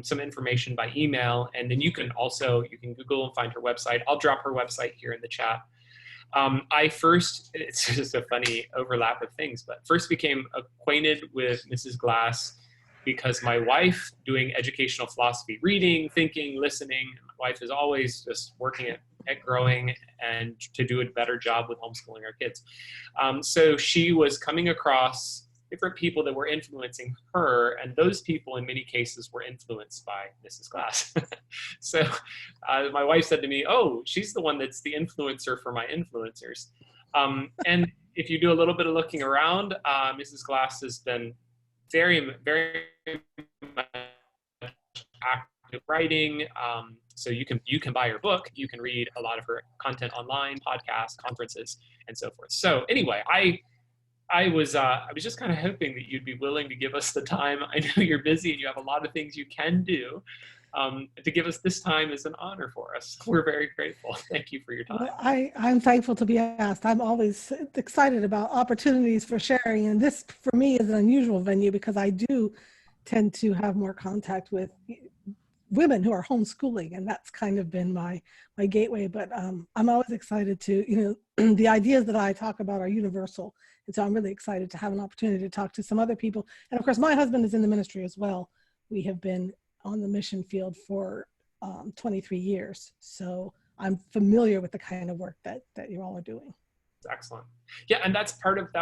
some information by email, and then you can Google and find her website. I'll drop her website here in the chat. It's just a funny overlap of things, but first became acquainted with Mrs. Glass because my wife, doing educational philosophy, reading, thinking, listening, my wife is always just working at growing and to do a better job with homeschooling our kids. So she was coming across different people that were influencing her, and those people in many cases were influenced by Mrs. Glass. So my wife said to me, oh, she's the one that's the influencer for my influencers. And if you do a little bit of looking around, Mrs. Glass has been very, very much active writing. So you can buy her book, you can read a lot of her content online, podcasts, conferences, and so forth. So anyway, I was just kind of hoping that you'd be willing to give us the time. I know you're busy and you have a lot of things you can do. To give us this time is an honor for us. We're very grateful. Thank you for your time. Well, I'm thankful to be asked. I'm always excited about opportunities for sharing. And this, for me, is an unusual venue because I do tend to have more contact with women who are homeschooling, and that's kind of been my gateway. But I'm always excited to, the ideas that I talk about are universal. And so I'm really excited to have an opportunity to talk to some other people. And of course, my husband is in the ministry as well. We have been on the mission field for 23 years. So I'm familiar with the kind of work that you all are doing. Excellent. Yeah, and that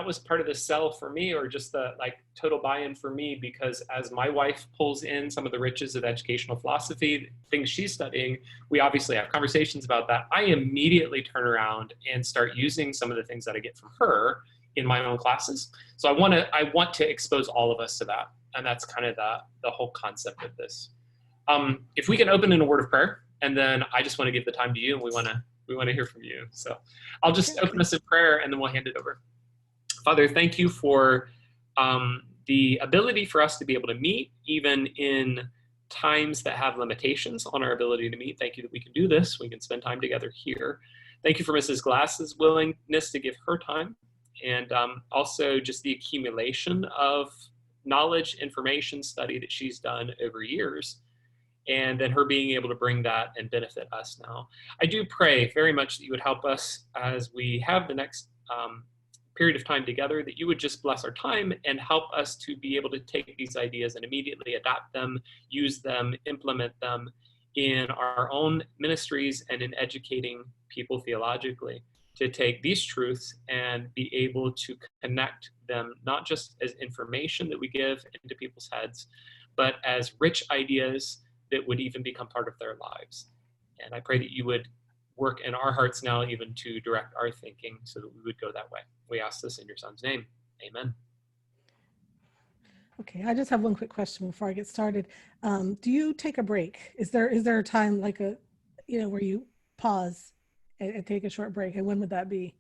was part of the sell for me, or just the total buy-in for me, because as my wife pulls in some of the riches of educational philosophy, things she's studying, we obviously have conversations about that. I immediately turn around and start using some of the things that I get from her in my own classes. So I want to expose all of us to that. And that's kind of the whole concept of this. If we can open in a word of prayer, and then I just want to give the time to you, and we want to hear from you. So I'll just open us in prayer, and then we'll hand it over. Father, thank you for the ability for us to be able to meet, even in times that have limitations on our ability to meet. Thank you that we can do this. We can spend time together here. Thank you for Mrs. Glass's willingness to give her time, and also just the accumulation of knowledge, information, study that she's done over years, and then her being able to bring that and benefit us now. I do pray very much that you would help us as we have the next period of time together, that you would just bless our time and help us to be able to take these ideas and immediately adapt them, use them, implement them in our own ministries and in educating people theologically, to take these truths and be able to connect them, not just as information that we give into people's heads, but as rich ideas that would even become part of their lives. And I pray that you would work in our hearts now even to direct our thinking so that we would go that way. We ask this in your son's name. Amen. Okay, I just have one quick question before I get started. Do you take a break? Is there a time where you pause and take a short break, and when would that be?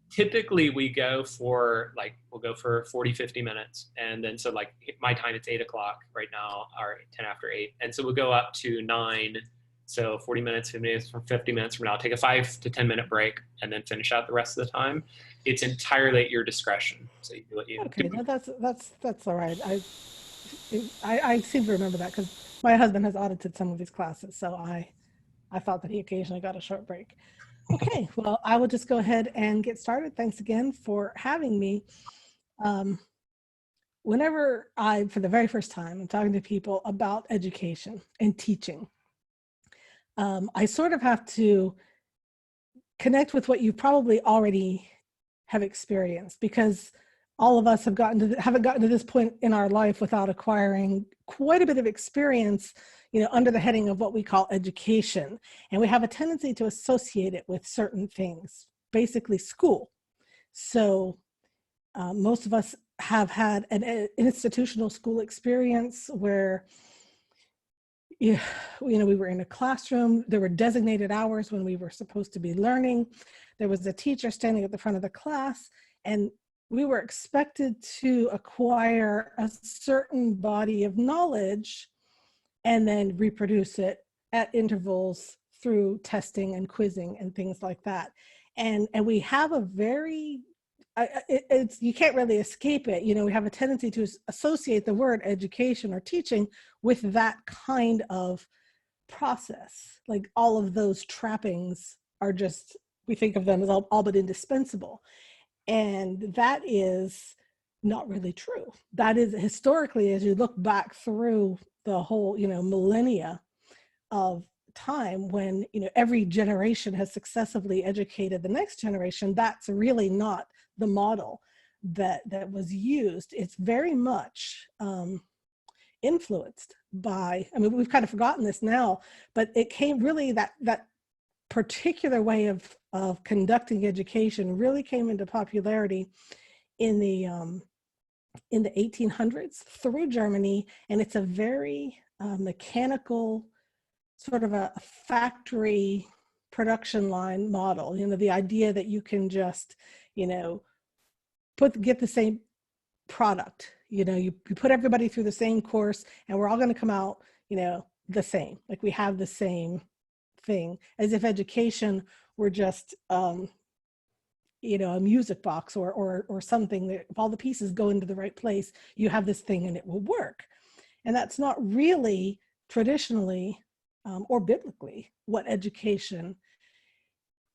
Typically we go for we'll go for 40, 50 minutes. And then, so my time, it's 8 o'clock right now, or 10 after 8. And so we'll go up to 9. So 40 minutes, 50 minutes from now, take a 5 to 10 minute break and then finish out the rest of the time. It's entirely at your discretion. So you do what you okay, do. That's all right. I seem to remember that because my husband has audited some of these classes. So I thought that he occasionally got a short break. Okay, well, I will just go ahead and get started. Thanks again for having me. Whenever for the very first time, I'm talking to people about education and teaching, I sort of have to connect with what you probably already have experienced, because all of us haven't gotten to this point in our life without acquiring quite a bit of experience, under the heading of what we call education. And we have a tendency to associate it with certain things, basically school. So most of us have had an institutional school experience where we were in a classroom. There were designated hours when we were supposed to be learning. There was a teacher standing at the front of the class, and we were expected to acquire a certain body of knowledge and then reproduce it at intervals through testing and quizzing and things like that. And we have a very it's, you can't really escape it. You know, we have a tendency to associate the word education or teaching with that kind of process. Like all of those trappings are just, we think of them as all but indispensable. And that is not really true. That is historically, as you look back through the whole, you know, millennia of time, when, you know, every generation has successively educated the next generation, that's really not the model that was used. It's very much influenced by, I mean, we've kind of forgotten this now, but it came really, that particular way of conducting education really came into popularity in the 1800s through Germany, and it's a very mechanical, sort of a factory production line model. You know, the idea that you can just, you know, get the same product. You know, you put everybody through the same course, and we're all going to come out, you know, the same. Like we have the same thing, as if education were just you know, a music box or something that if all the pieces go into the right place, you have this thing and it will work. And that's not really traditionally or biblically what education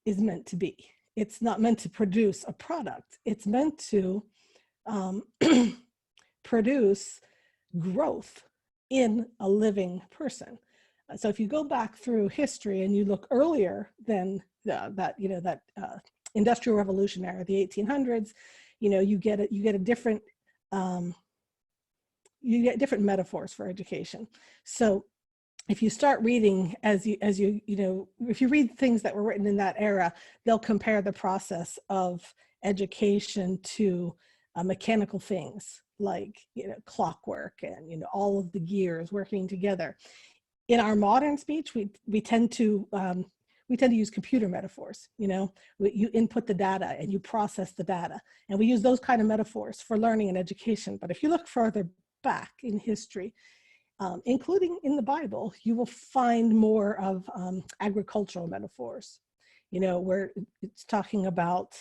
is meant to be. It's not meant to produce a product. It's meant to produce growth in a living person. So if you go back through history and you look earlier than that, you know, that Industrial Revolution era, the 1800s, you know, you get different metaphors for education. So if you start reading, as you know, if you read things that were written in that era, they'll compare the process of education to mechanical things like, you know, clockwork and, you know, all of the gears working together. In our modern speech, we tend to use computer metaphors. You know, you input the data and you process the data, and we use those kind of metaphors for learning and education. But if you look further back in history, including in the Bible, you will find more of agricultural metaphors. You know, where it's talking about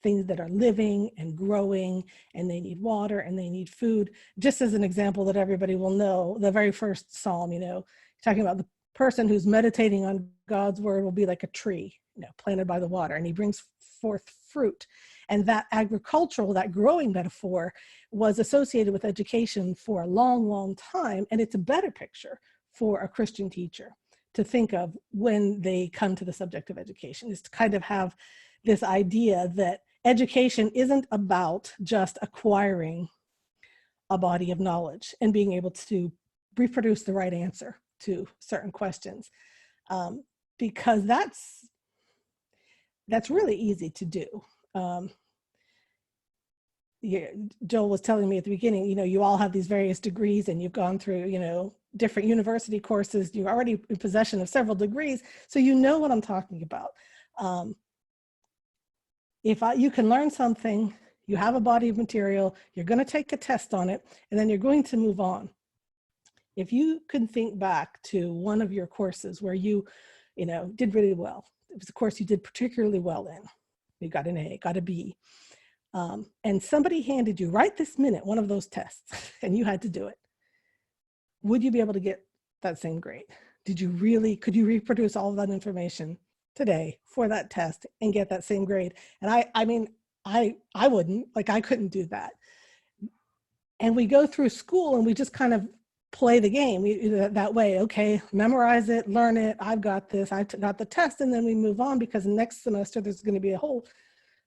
things that are living and growing, and they need water and they need food. Just as an example that everybody will know, the very first Psalm, you know, talking about the person who's meditating on God's word will be like a tree, you know, planted by the water, and he brings forth fruit. And that agricultural, that growing metaphor was associated with education for a long, long time. And it's a better picture for a Christian teacher to think of when they come to the subject of education, is to kind of have this idea that education isn't about just acquiring a body of knowledge and being able to reproduce the right answer to certain questions, because that's really easy to do. Joel was telling me at the beginning, you know, you all have these various degrees and you've gone through, you know, different university courses. You're already in possession of several degrees, so you know what I'm talking about. You can learn something, you have a body of material, you're going to take a test on it, and then you're going to move on. If you can think back to one of your courses where you know, did really well, it was a course you did particularly well in, you got an A, got a B, and somebody handed you right this minute one of those tests and you had to do it, would you be able to get that same grade? Could you reproduce all of that information today for that test and get that same grade? And I mean, I wouldn't, like, I couldn't do that. And we go through school and we just kind of play the game that way. Okay, memorize it, learn it. I've got this. I got the test, and then we move on, because next semester there's going to be a whole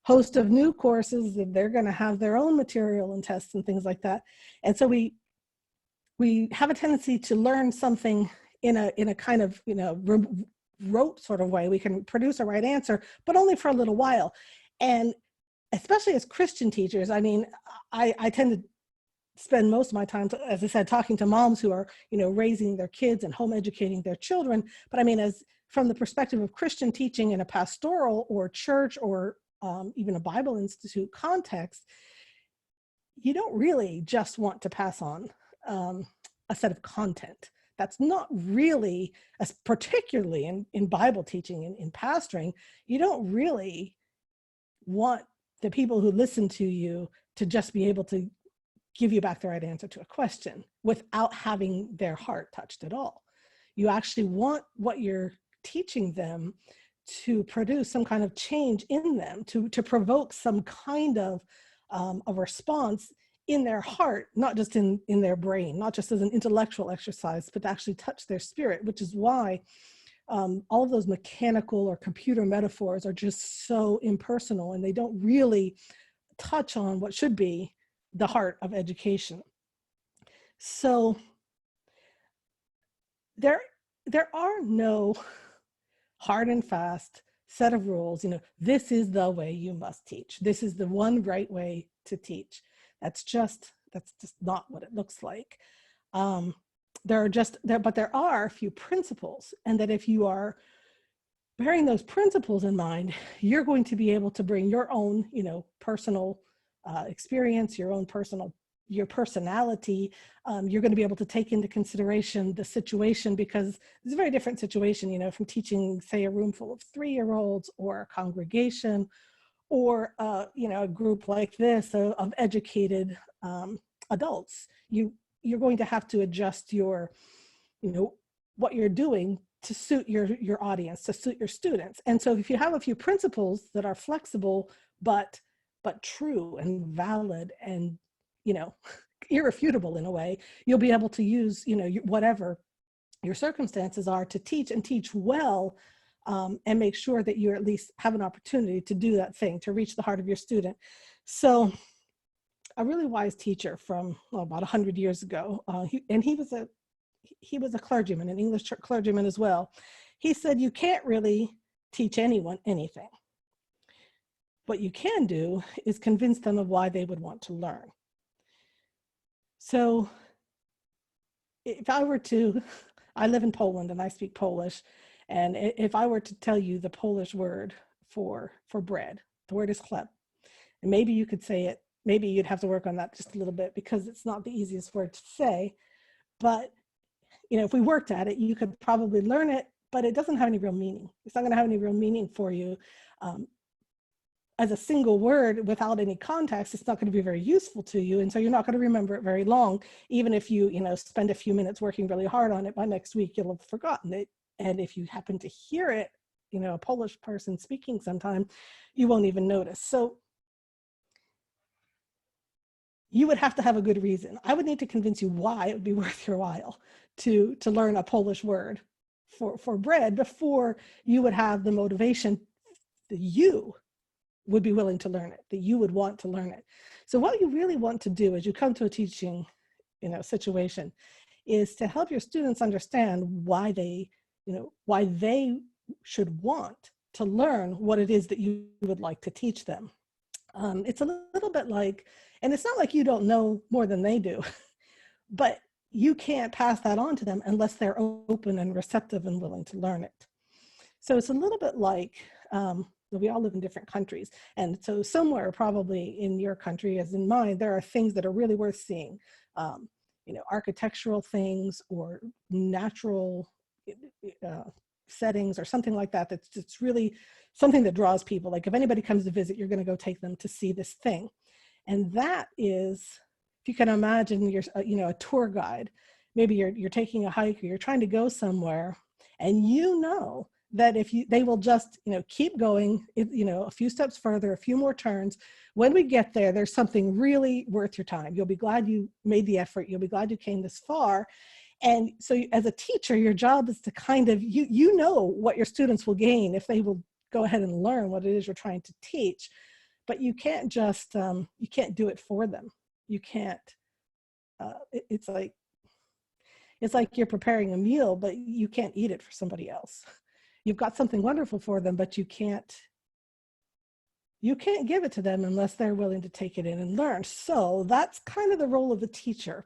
host of new courses and they're going to have their own material and tests and things like that. And so we have a tendency to learn something in a kind of, you know, rote sort of way. We can produce a right answer, but only for a little while. And especially as Christian teachers, I mean, I tend to spend most of my time, as I said, talking to moms who are, you know, raising their kids and home educating their children. But I mean, as from the perspective of Christian teaching in a pastoral or church or even a Bible Institute context, you don't really just want to pass on a set of content. That's not really, particularly in Bible teaching and in pastoring, you don't really want the people who listen to you to just be able to give you back the right answer to a question without having their heart touched at all. You actually want what you're teaching them to produce some kind of change in them, to provoke some kind of a response in their heart, not just in their brain, not just as an intellectual exercise, but to actually touch their spirit, which is why all of those mechanical or computer metaphors are just so impersonal, and they don't really touch on what should be the heart of education. So there are no hard and fast set of rules, this is the way you must teach. This is the one right way to teach. That's just not what it looks like. But there are a few principles, and that if you are bearing those principles in mind, you're going to be able to bring your own, personal experience, your personality. You're going to be able to take into consideration the situation, because it's a very different situation, from teaching, say, a room full of 3-year-olds or a congregation, or a group like this of educated adults. You're going to have to adjust your, what you're doing to suit your audience, to suit your students. And so if you have a few principles that are flexible, but true and valid and, irrefutable in a way, you'll be able to use, whatever your circumstances are to teach, and teach well, and make sure that you at least have an opportunity to do that thing, to reach the heart of your student. So a really wise teacher from about 100 years ago, he was a clergyman, an English clergyman as well. He said, you can't really teach anyone anything. What you can do is convince them of why they would want to learn. So if I were to, I live in Poland and I speak Polish, and if I were to tell you the Polish word for bread, the word is chleb, and maybe you could say it, maybe you'd have to work on that just a little bit, because it's not the easiest word to say, but if we worked at it, you could probably learn it, but it doesn't have any real meaning. It's not going to have any real meaning for you. As a single word without any context, it's not going to be very useful to you. And so you're not going to remember it very long. Even if you, spend a few minutes working really hard on it, by next week, you'll have forgotten it. And if you happen to hear it, a Polish person speaking sometime, you won't even notice. So you would have to have a good reason. I would need to convince you why it would be worth your while to learn a Polish word for bread before you would have the motivation that you would be willing to learn it, that you would want to learn it. So what you really want to do as you come to a teaching, situation, is to help your students understand why they should want to learn what it is that you would like to teach them. It's a little bit like, and it's not like you don't know more than they do, but you can't pass that on to them unless they're open and receptive and willing to learn it. So it's a little bit like, we all live in different countries. And so somewhere probably in your country, as in mine, there are things that are really worth seeing, architectural things or natural settings or something like that. That's really something that draws people. Like if anybody comes to visit, you're going to go take them to see this thing. And that is, if you can imagine you're, a tour guide, maybe you're taking a hike or you're trying to go somewhere, and that if they will just, keep going, a few steps further, a few more turns. When we get there, there's something really worth your time. You'll be glad you made the effort. You'll be glad you came this far. And so as a teacher, your job is to kind of, you know what your students will gain if they will go ahead and learn what it is you're trying to teach. But you can't just, you can't do it for them. You can't, it's like you're preparing a meal, but you can't eat it for somebody else. You've got something wonderful for them, but you can't give it to them unless they're willing to take it in and learn. So that's kind of the role of the teacher.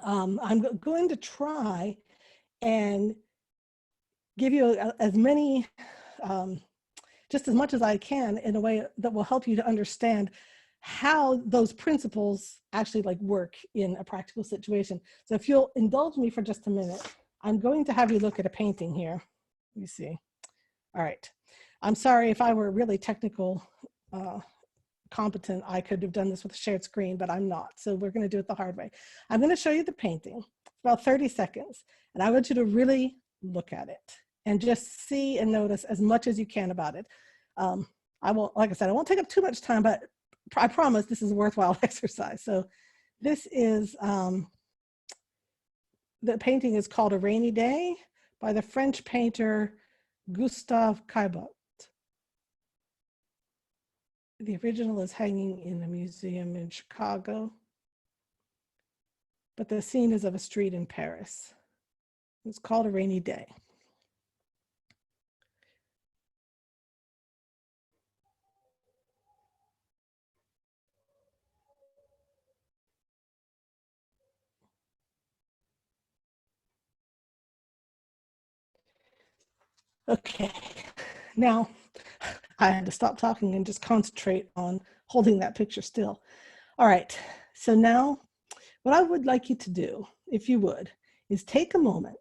I'm going to try and give you as many, just as much as I can, in a way that will help you to understand how those principles actually work in a practical situation. So if you'll indulge me for just a minute, I'm going to have you look at a painting here. Let me see. All right. I'm sorry if I were really technical competent, I could have done this with a shared screen, but I'm not. So we're going to do it the hard way. I'm going to show you the painting. It's about 30 seconds. And I want you to really look at it and just see and notice as much as you can about it. I won't, like I said, I won't take up too much time, but I promise this is a worthwhile exercise. So this is, the painting is called A Rainy Day by the French painter Gustave Caillebotte. The original is hanging in a museum in Chicago, but the scene is of a street in Paris. It's called A Rainy Day. Okay, now I had to stop talking and just concentrate on holding that picture still. All right, so now what I would like you to do, if you would, is take a moment,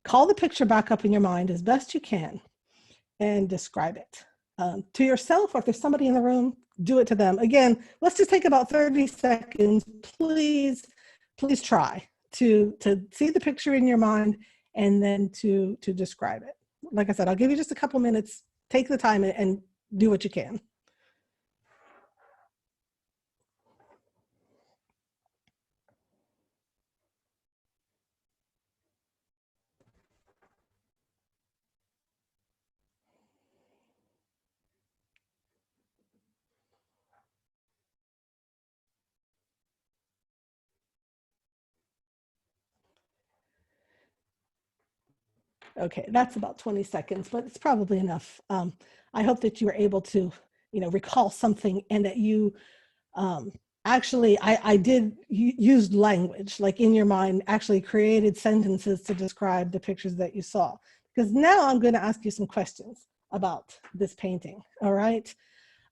call the picture back up in your mind as best you can, and describe it. To yourself, or if there's somebody in the room, do it to them. Again, let's just take about 30 seconds. Please try to see the picture in your mind and then to describe it. Like I said, I'll give you just a couple minutes. Take the time and do what you can. Okay, that's about 20 seconds, but it's probably enough. I hope that you were able to, recall something, and that you actually, I did use language, like in your mind, actually created sentences to describe the pictures that you saw. Because now I'm going to ask you some questions about this painting, all right?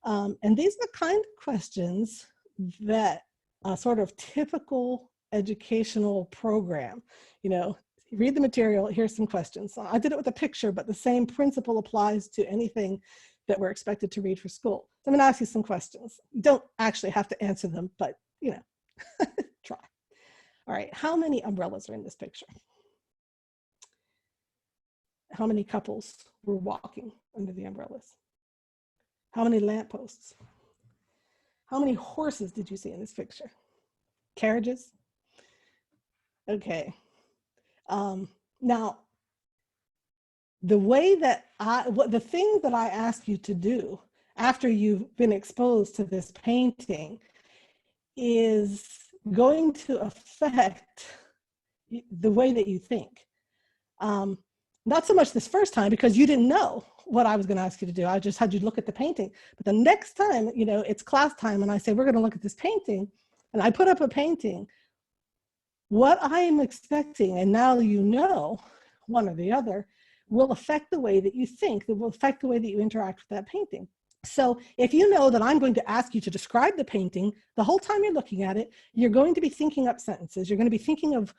And these are the kind of questions that a sort of typical educational program, read the material, here's some questions. I did it with a picture, but the same principle applies to anything that we're expected to read for school. So I'm going to ask you some questions. You don't actually have to answer them, but try. All right, how many umbrellas are in this picture? How many couples were walking under the umbrellas? How many lampposts? How many horses did you see in this picture? Carriages? Okay. Now, the way that the thing that I ask you to do after you've been exposed to this painting is going to affect the way that you think. Not so much this first time, because you didn't know what I was going to ask you to do. I just had you look at the painting. But the next time, it's class time and I say, we're going to look at this painting, and I put up a painting, what I am expecting, and now one or the other, will affect the way that you think, that will affect the way that you interact with that painting. So if you know that I'm going to ask you to describe the painting, the whole time you're looking at it, you're going to be thinking up sentences. You're going to be thinking of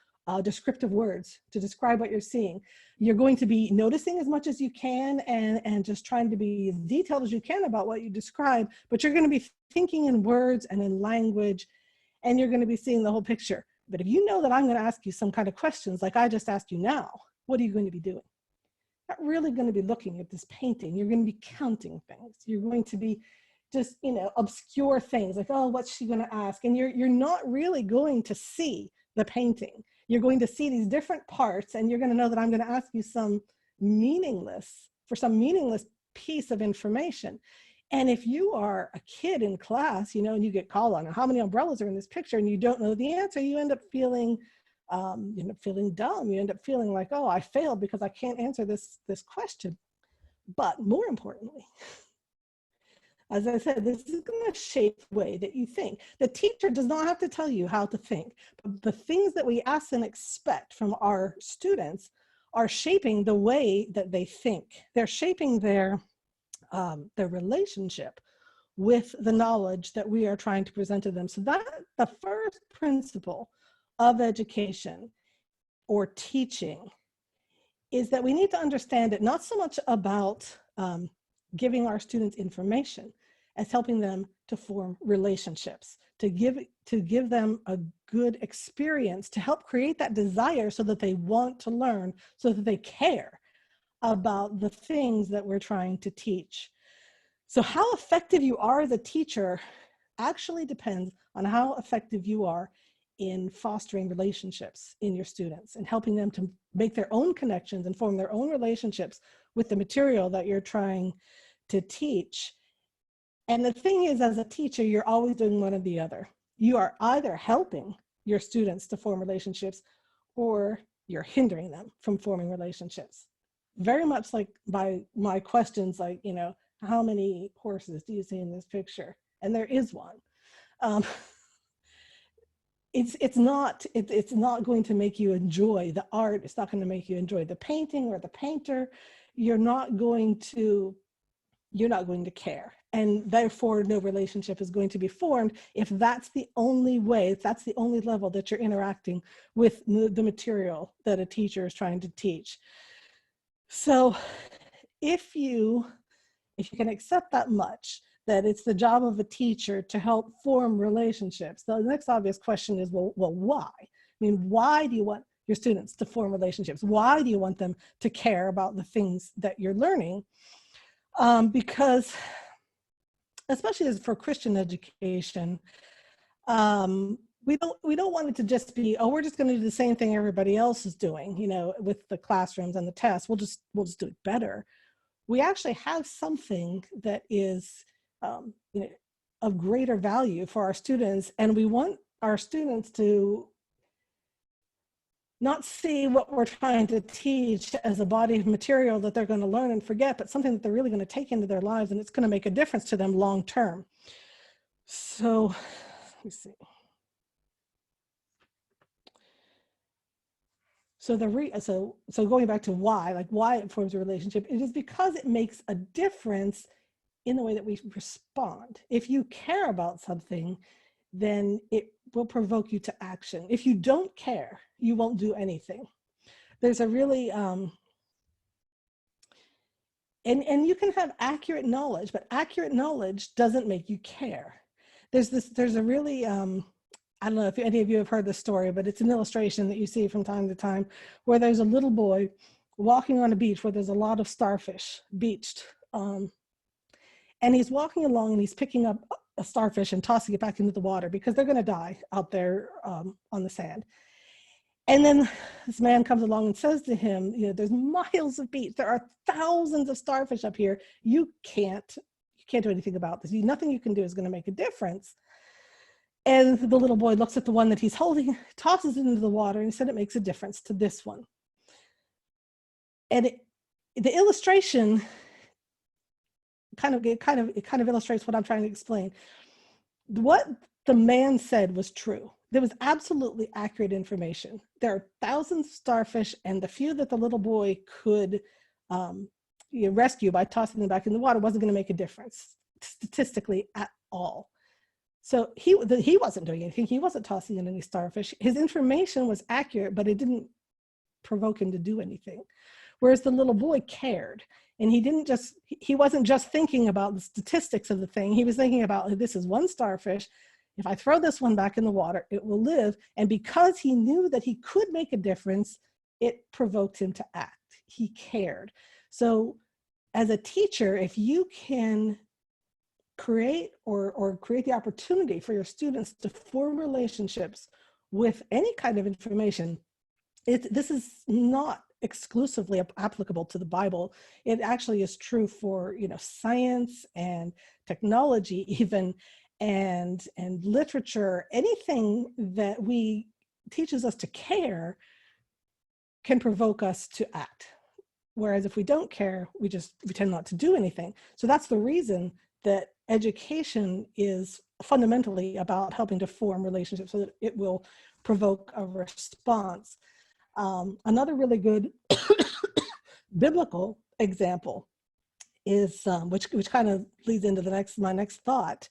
descriptive words to describe what you're seeing. You're going to be noticing as much as you can and just trying to be as detailed as you can about what you describe, but you're going to be thinking in words and in language, and you're going to be seeing the whole picture. But if you know that I'm going to ask you some kind of questions like I just asked you now, what are you going to be doing? Not really going to be looking at this painting. You're going to be counting things. You're going to be just, obscure things like, oh, what's she going to ask? And you're not really going to see the painting. You're going to see these different parts, and you're going to know that I'm going to ask you some meaningless piece of information. And if you are a kid in class, and you get called on how many umbrellas are in this picture, and you don't know the answer, you end up feeling dumb. You end up feeling like, oh, I failed because I can't answer this question. But more importantly, as I said, this is going to shape the way that you think. The teacher does not have to tell you how to think, but the things that we ask and expect from our students are shaping the way that they think. They're shaping their relationship with the knowledge that we are trying to present to them. So that's the first principle of education or teaching, is that we need to understand it not so much about giving our students information as helping them to form relationships, to give them a good experience, to help create that desire so that they want to learn, so that they care about the things that we're trying to teach. So how effective you are as a teacher actually depends on how effective you are in fostering relationships in your students and helping them to make their own connections and form their own relationships with the material that you're trying to teach. And the thing is, as a teacher, you're always doing one or the other. You are either helping your students to form relationships or you're hindering them from forming relationships. Very much like by my questions, like, you know, how many horses do you see in this picture? And there is one. It's not going to make you enjoy the art. It's not going to make you enjoy the painting or the painter. You're not going to care. And therefore, no relationship is going to be formed if that's the only way, if that's the only level that you're interacting with the material that a teacher is trying to teach. So if you can accept that much, that it's the job of a teacher to help form relationships, the next obvious question is, well, why? I mean, why do you want your students to form relationships? Why do you want them to care about the things that you're learning? Because especially as for Christian education, we don't want it to just be, oh, we're just going to do the same thing everybody else is doing, you know, with the classrooms and the tests. We'll just do it better. We actually have something that is, you know, of greater value for our students, and we want our students to not see what we're trying to teach as a body of material that they're going to learn and forget, but something that they're really going to take into their lives, and it's going to make a difference to them long term. So let me see. So so going back to why it forms a relationship, it is because it makes a difference in the way that we respond. If you care about something, then it will provoke you to action. If you don't care, you won't do anything. There's a really, and you can have accurate knowledge, but accurate knowledge doesn't make you care. There's a really, I don't know if any of you have heard this story, but it's an illustration that you see from time to time where there's a little boy walking on a beach where there's a lot of starfish beached. And he's walking along and he's picking up a starfish and tossing it back into the water because they're going to die out there on the sand. And then this man comes along and says to him, you know, there's miles of beach. There are thousands of starfish up here. You can't do anything about this. Nothing you can do is going to make a difference. And the little boy looks at the one that he's holding, tosses it into the water, and he said it makes a difference to this one. And the illustration kind of illustrates what I'm trying to explain. What the man said was true. There was absolutely accurate information. There are thousands of starfish, and the few that the little boy could rescue by tossing them back in the water wasn't going to make a difference statistically at all. So he wasn't doing anything. He wasn't tossing in any starfish. His information was accurate, but it didn't provoke him to do anything. Whereas the little boy cared, and he wasn't just thinking about the statistics of the thing. He was thinking about, this is one starfish. If I throw this one back in the water, it will live. And because he knew that he could make a difference, it provoked him to act. He cared. So as a teacher, if you can create or create the opportunity for your students to form relationships with any kind of information, this is not exclusively applicable to the Bible. It actually is true for, you know, science and technology even, and literature. Anything that teaches us to care can provoke us to act. Whereas if we don't care, we tend not to do anything. So that's the reason that education is fundamentally about helping to form relationships so that it will provoke a response. Another really good biblical example is, which kind of leads into my next thought,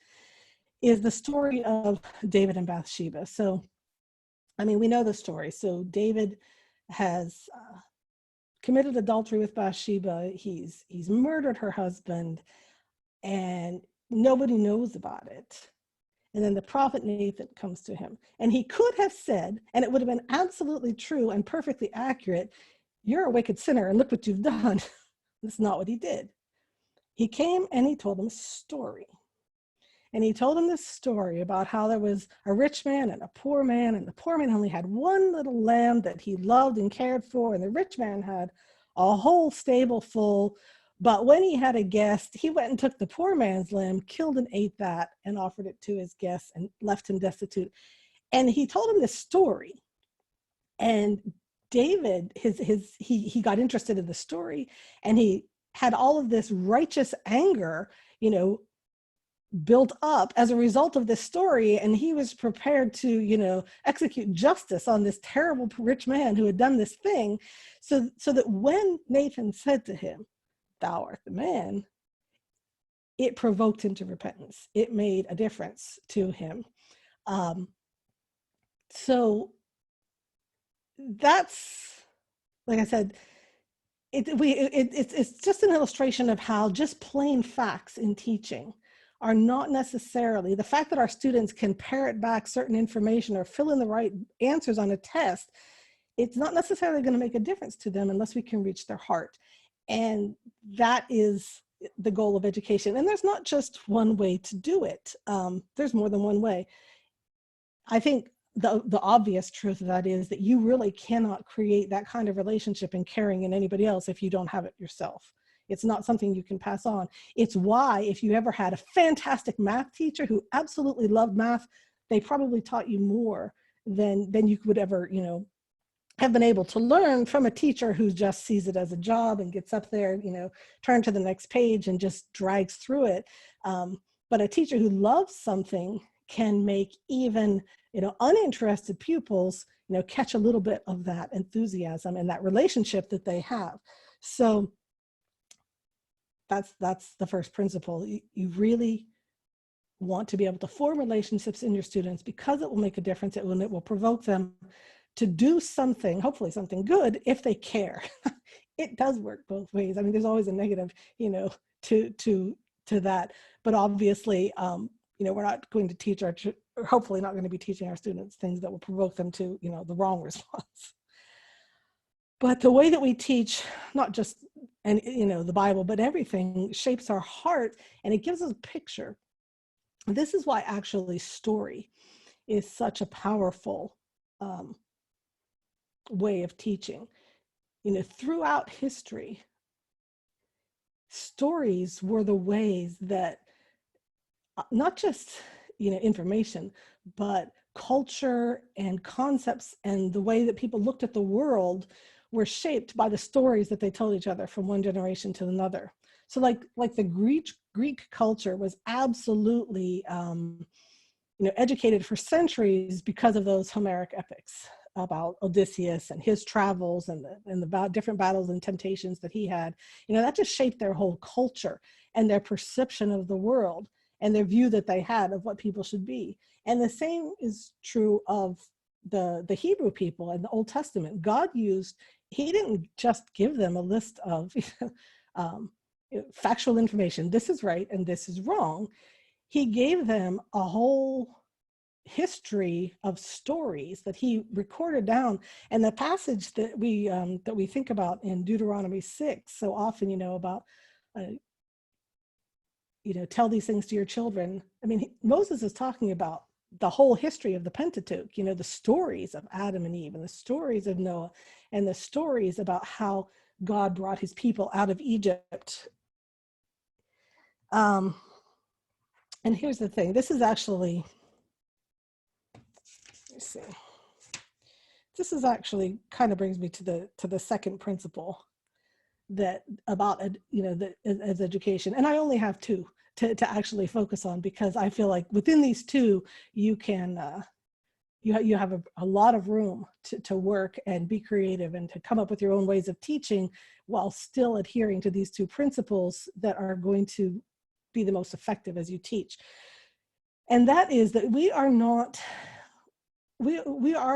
is the story of David and Bathsheba. So, I mean, we know the story. So David has committed adultery with Bathsheba. He's murdered her husband, and nobody knows about it. And then the prophet Nathan comes to him, and he could have said, and it would have been absolutely true and perfectly accurate, you're a wicked sinner and look what you've done. That's not what he did. He came and he told him a story. And he told him this story about how there was a rich man and a poor man, and the poor man only had one little lamb that he loved and cared for, and the rich man had a whole stable full. But when he had a guest, he went and took the poor man's lamb, killed and ate that, and offered it to his guests and left him destitute. And he told him this story. And David, he got interested in the story, and he had all of this righteous anger, built up as a result of this story, and he was prepared to execute justice on this terrible rich man who had done this thing, so that when Nathan said to him, thou art the man, it provoked him to repentance. It made a difference to him. So that's, like I said, it's just an illustration of how just plain facts in teaching are not necessarily, the fact that our students can parrot back certain information or fill in the right answers on a test, it's not necessarily going to make a difference to them unless we can reach their heart. And that is the goal of education. And there's not just one way to do it. There's more than one way. I think the obvious truth of that is that you really cannot create that kind of relationship and caring in anybody else if you don't have it yourself. It's not something you can pass on. It's why if you ever had a fantastic math teacher who absolutely loved math, they probably taught you more than you would ever, have been able to learn from a teacher who just sees it as a job and gets up there, turn to the next page and just drags through it. But a teacher who loves something can make even, uninterested pupils, catch a little bit of that enthusiasm and that relationship that they have. So that's the first principle. You really want to be able to form relationships in your students because it will make a difference. It will provoke them to do something, hopefully something good, if they care. It does work both ways. I mean, there's always a negative, to that. But obviously, we're not going to teach hopefully not going to be teaching our students things that will provoke them to, the wrong response. But the way that we teach, not just the Bible, but everything, shapes our heart, and it gives us a picture. This is why actually story is such a powerful way of teaching. Throughout history, stories were the ways that not just information, but culture and concepts and the way that people looked at the world were shaped by the stories that they told each other from one generation to another. So like the Greek culture was absolutely educated for centuries because of those Homeric epics about Odysseus and his travels and the different battles and temptations that he had. That just shaped their whole culture and their perception of the world and their view that they had of what people should be. And the same is true of the Hebrew people in the Old Testament. He didn't just give them a list of factual information. This is right and this is wrong. He gave them a whole history of stories that he recorded down. And the passage that we think about in Deuteronomy 6 so often, about tell these things to your children. I mean, Moses is talking about the whole history of the Pentateuch, the stories of Adam and Eve and the stories of Noah and the stories about how God brought his people out of Egypt. And here's the thing. This is actually, let's see. This is actually kind of brings me to the second principle that about as education, and I only have two to actually focus on because I feel like within these two you can you have a lot of room to work and be creative and to come up with your own ways of teaching while still adhering to these two principles that are going to be the most effective as you teach. And that is that we are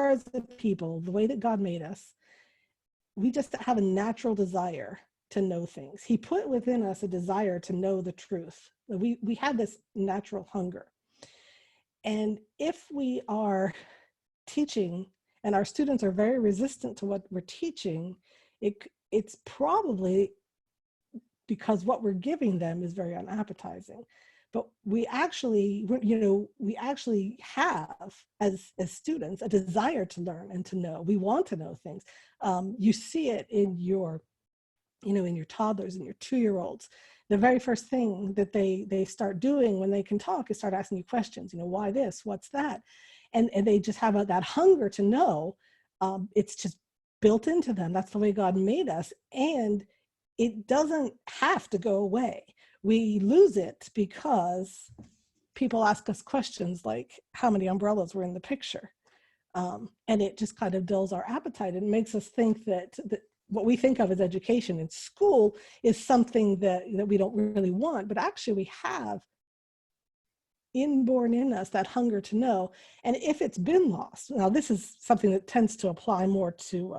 as a people, the way that God made us, we just have a natural desire to know things. He put within us a desire to know the truth. We have this natural hunger. And if we are teaching and our students are very resistant to what we're teaching, it's probably because what we're giving them is very unappetizing. But we actually have, as students, a desire to learn and to know. We want to know things. You see it in your toddlers and your 2-year-olds. The very first thing that they start doing when they can talk is start asking you questions. Why this? What's that? And they just have that hunger to know. It's just built into them. That's the way God made us. And it doesn't have to go away. We lose it because people ask us questions like how many umbrellas were in the picture. And it just kind of dulls our appetite and makes us think that what we think of as education in school is something that we don't really want, but actually we have inborn in us that hunger to know. And if it's been lost, now this is something that tends to apply more to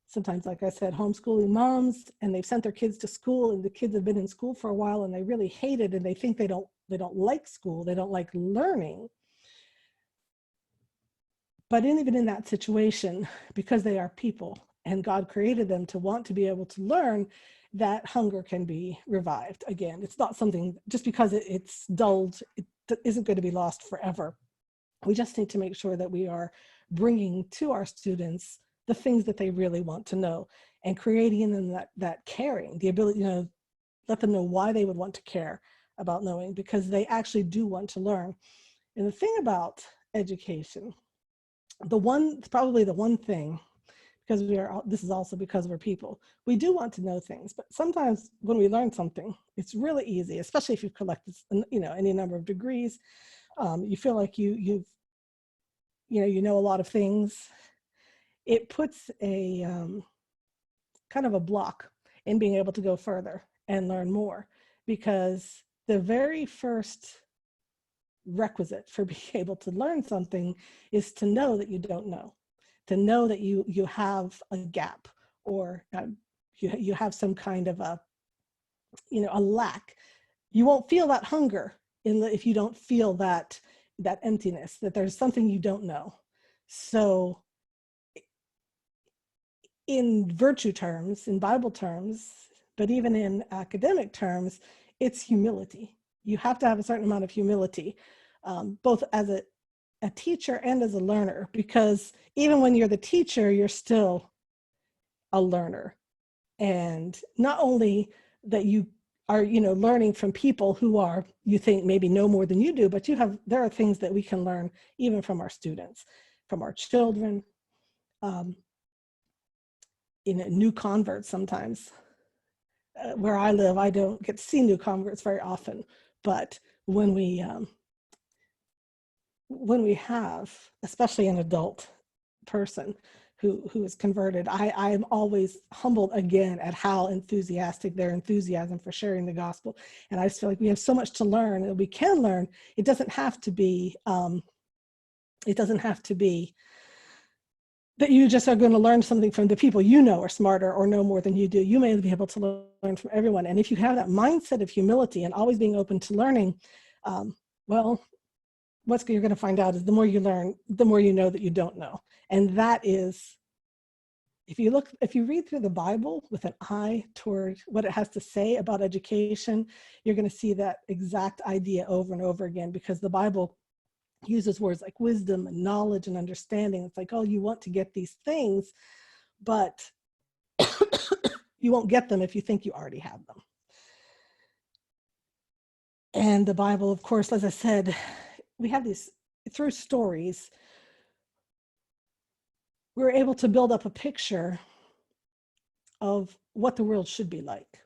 sometimes, like I said, homeschooling moms, and they've sent their kids to school, and the kids have been in school for a while and they really hate it, and they think they don't like school, they don't like learning. But even in that situation, because they are people and God created them to want to be able to learn, that hunger can be revived again. It's not something, just because it's dulled, it isn't going to be lost forever. We just need to make sure that we are bringing to our students the things that they really want to know, and creating in them that caring, the ability, let them know why they would want to care about knowing, because they actually do want to learn. And the thing about education, probably the one thing, because this is also because we're people, we do want to know things, but sometimes when we learn something, it's really easy, especially if you've collected, any number of degrees, you feel like you know a lot of things. It puts a kind of a block in being able to go further and learn more, because the very first requisite for being able to learn something is to know that you don't know, to know that you have a gap, or you have some kind of a lack. You won't feel that hunger if you don't feel that emptiness, that there's something you don't know. So in virtue terms, in Bible terms, but even in academic terms, it's humility. You have to have a certain amount of humility, both as a teacher and as a learner, because even when you're the teacher, you're still a learner. And not only that you are, learning from people who you think maybe know more than you do, but there are things that we can learn even from our students, from our children, new converts sometimes. Where I live, I don't get to see new converts very often, but when we have, especially an adult person who is converted, I'm always humbled again at how enthusiastic, their enthusiasm for sharing the gospel. And I just feel like we have so much to learn, and we can learn. It doesn't have to be that you just are going to learn something from the people are smarter or know more than you do. You may be able to learn from everyone. And if you have that mindset of humility and always being open to learning, what you're going to find out is the more you learn, the more you know that you don't know. And that is, if you read through the Bible with an eye toward what it has to say about education, you're going to see that exact idea over and over again, because the Bible uses words like wisdom and knowledge and understanding. It's like, oh, you want to get these things, but you won't get them if you think you already have them. And the Bible, of course, as I said, we have these, through stories, we're able to build up a picture of what the world should be like.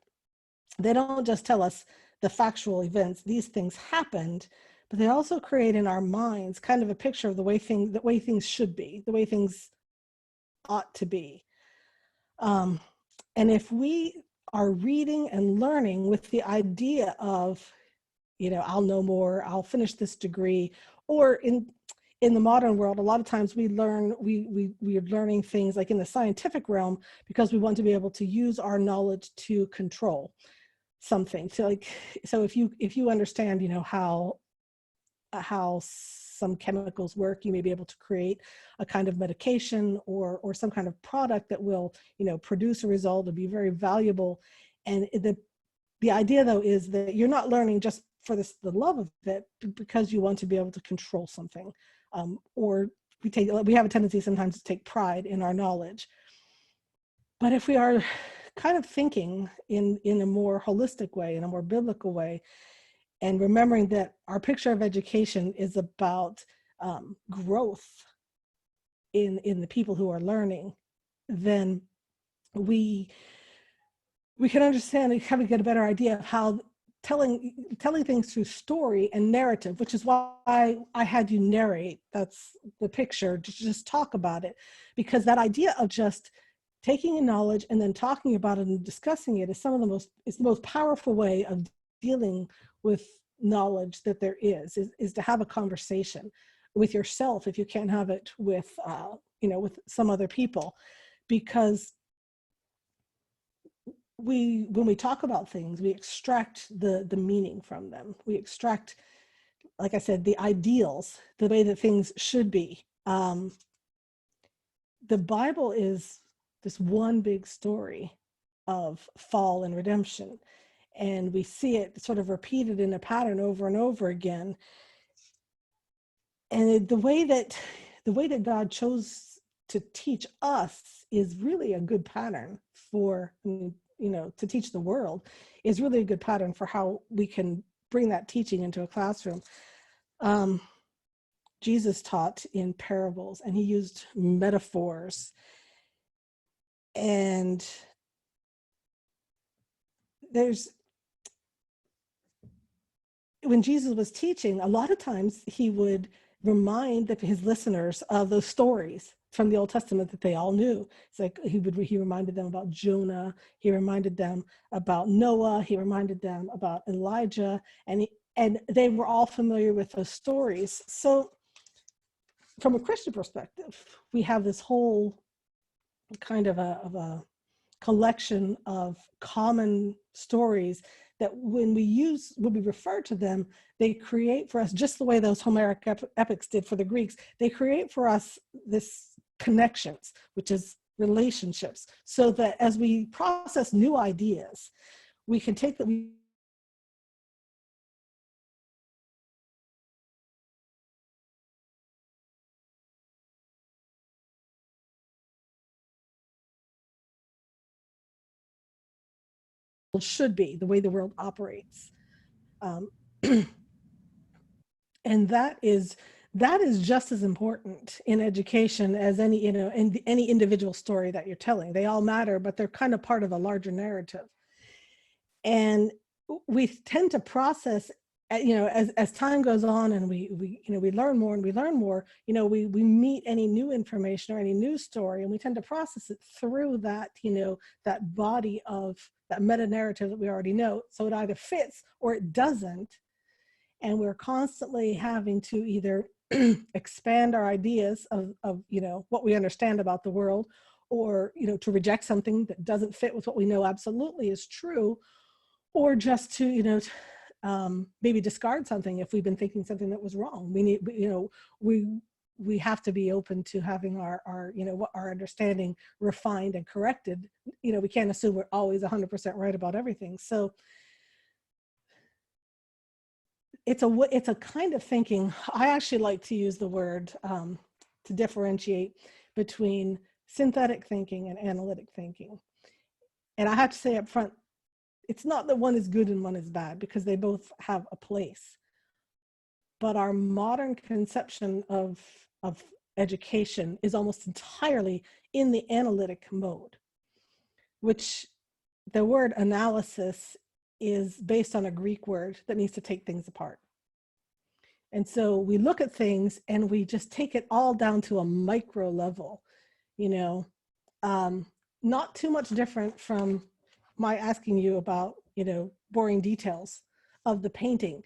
They don't just tell us the factual events, these things happened, but they also create in our minds kind of a picture of the way things should be, the way things ought to be. And if we are reading and learning with the idea of, I'll know more, I'll finish this degree, or in in the modern world, a lot of times we are learning things like in the scientific realm because we want to be able to use our knowledge to control something. So if you understand, how some chemicals work, you may be able to create a kind of medication or some kind of product that will, produce a result and be very valuable. And the idea, though, is that you're not learning just for the love of it, because you want to be able to control something, or we have a tendency sometimes to take pride in our knowledge. But if we are kind of thinking in a more holistic way, in a more biblical way, and remembering that our picture of education is about growth in the people who are learning, then we can understand and kind of get a better idea of how telling things through story and narrative, which is why I had you narrate. That's the picture, to just talk about it, because that idea of just taking a knowledge and then talking about it and discussing it is the most powerful way of dealing with knowledge that there is to have a conversation with yourself if you can't have it with with some other people. Because when we talk about things, we extract the meaning from them. We extract, like I said, the ideals, the way that things should be. The Bible is this one big story of fall and redemption, and we see it sort of repeated in a pattern over and over again. And the way that God chose to teach us is really a good pattern for, to teach the world, is really a good pattern for how we can bring that teaching into a classroom. Jesus taught in parables, and he used metaphors. And when Jesus was teaching, a lot of times he would remind his listeners of those stories from the Old Testament that they all knew. It's like he reminded them about Jonah, he reminded them about Noah, he reminded them about Elijah, and they were all familiar with those stories. So from a Christian perspective, we have this whole kind of a collection of common stories that when we refer to them, they create for us, just the way those Homeric epics did for the Greeks, they create for us this connections, which is relationships, so that as we process new ideas, we can take them. Should be the way the world operates, and that is just as important in education as any in any individual story that you're telling. They all matter, but they're kind of part of a larger narrative. And we tend to process, as time goes on, and we learn more and we learn more, we meet any new information or any new story, and we tend to process it through that, that body of that meta narrative that we already know. So it either fits or it doesn't. And we're constantly having to either expand our ideas of what we understand about the world, or, to reject something that doesn't fit with what we know absolutely is true, or just to, maybe discard something if we've been thinking something that was wrong. We have to be open to having our understanding refined and corrected. We can't assume we're always 100% right about everything. So it's a kind of thinking. I actually like to use the word to differentiate between synthetic thinking and analytic thinking. And I have to say up front, it's not that one is good and one is bad, because they both have a place. But our modern conception of education is almost entirely in the analytic mode, which the word analysis is based on a Greek word that means to take things apart. And so we look at things and we just take it all down to a micro level, not too much different from my asking you about, boring details of the painting.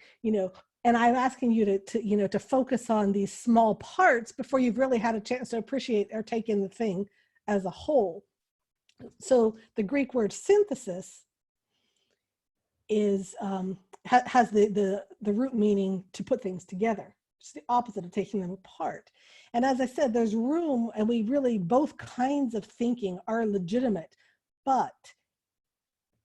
And I'm asking you to focus on these small parts before you've really had a chance to appreciate or take in the thing as a whole. So the Greek word synthesis is has the root meaning to put things together. It's the opposite of taking them apart. And as I said, there's room, and we really, both kinds of thinking are legitimate. But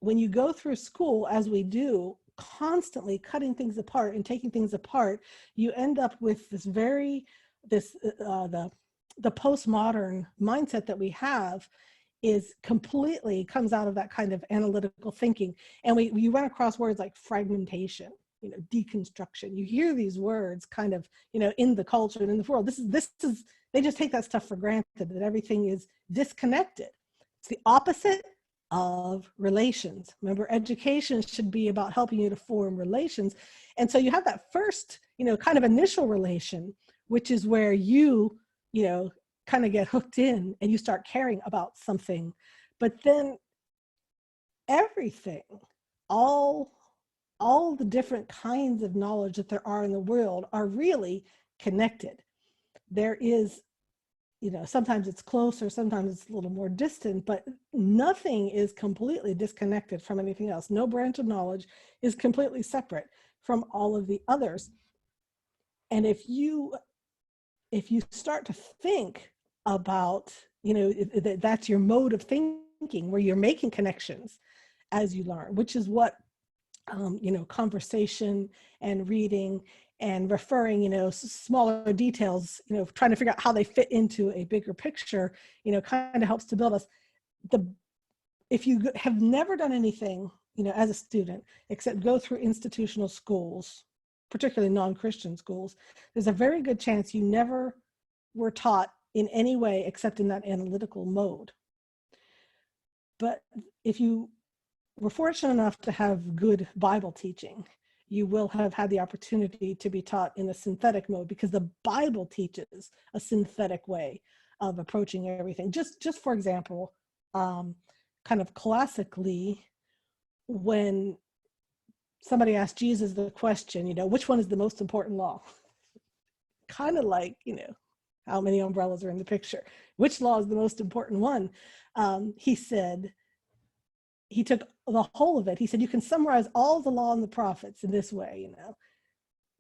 when you go through school, as we do, constantly cutting things apart and taking things apart, you end up with the postmodern mindset that we have is completely comes out of that kind of analytical thinking. And you run across words like fragmentation, deconstruction. You hear these words kind of, in the culture and in the world. This is, they just take that stuff for granted, that everything is disconnected. It's the opposite of relations. Remember, education should be about helping you to form relations. And so you have that first, kind of initial relation, which is where you kind of get hooked in and you start caring about something. But then everything, all the different kinds of knowledge that there are in the world are really connected. There is, sometimes it's closer, sometimes it's a little more distant, but nothing is completely disconnected from anything else. No branch of knowledge is completely separate from all of the others. And if you start to think about, that's your mode of thinking, where you're making connections as you learn, which is what, conversation and reading and referring, smaller details, trying to figure out how they fit into a bigger picture, kind of helps to build us. If you have never done anything, as a student, except go through institutional schools, particularly non-Christian schools, there's a very good chance you never were taught in any way except in that analytical mode. But if you were fortunate enough to have good Bible teaching, you will have had the opportunity to be taught in a synthetic mode, because the Bible teaches a synthetic way of approaching everything. Just for example, kind of classically, when somebody asked Jesus the question, which one is the most important law? Kind of like, how many umbrellas are in the picture? Which law is the most important one? He said, he took the whole of it. He said, you can summarize all the law and the prophets in this way,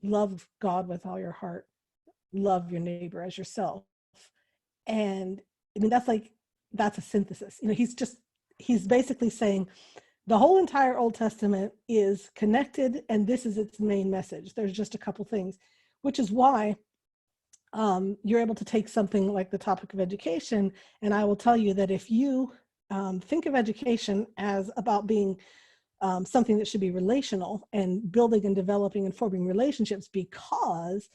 love God with all your heart, love your neighbor as yourself. And I mean, that's a synthesis. He's basically saying the whole entire Old Testament is connected, and this is its main message. There's just a couple things, which is why you're able to take something like the topic of education. And I will tell you that if you think of education as about being something that should be relational and building and developing and forming relationships, because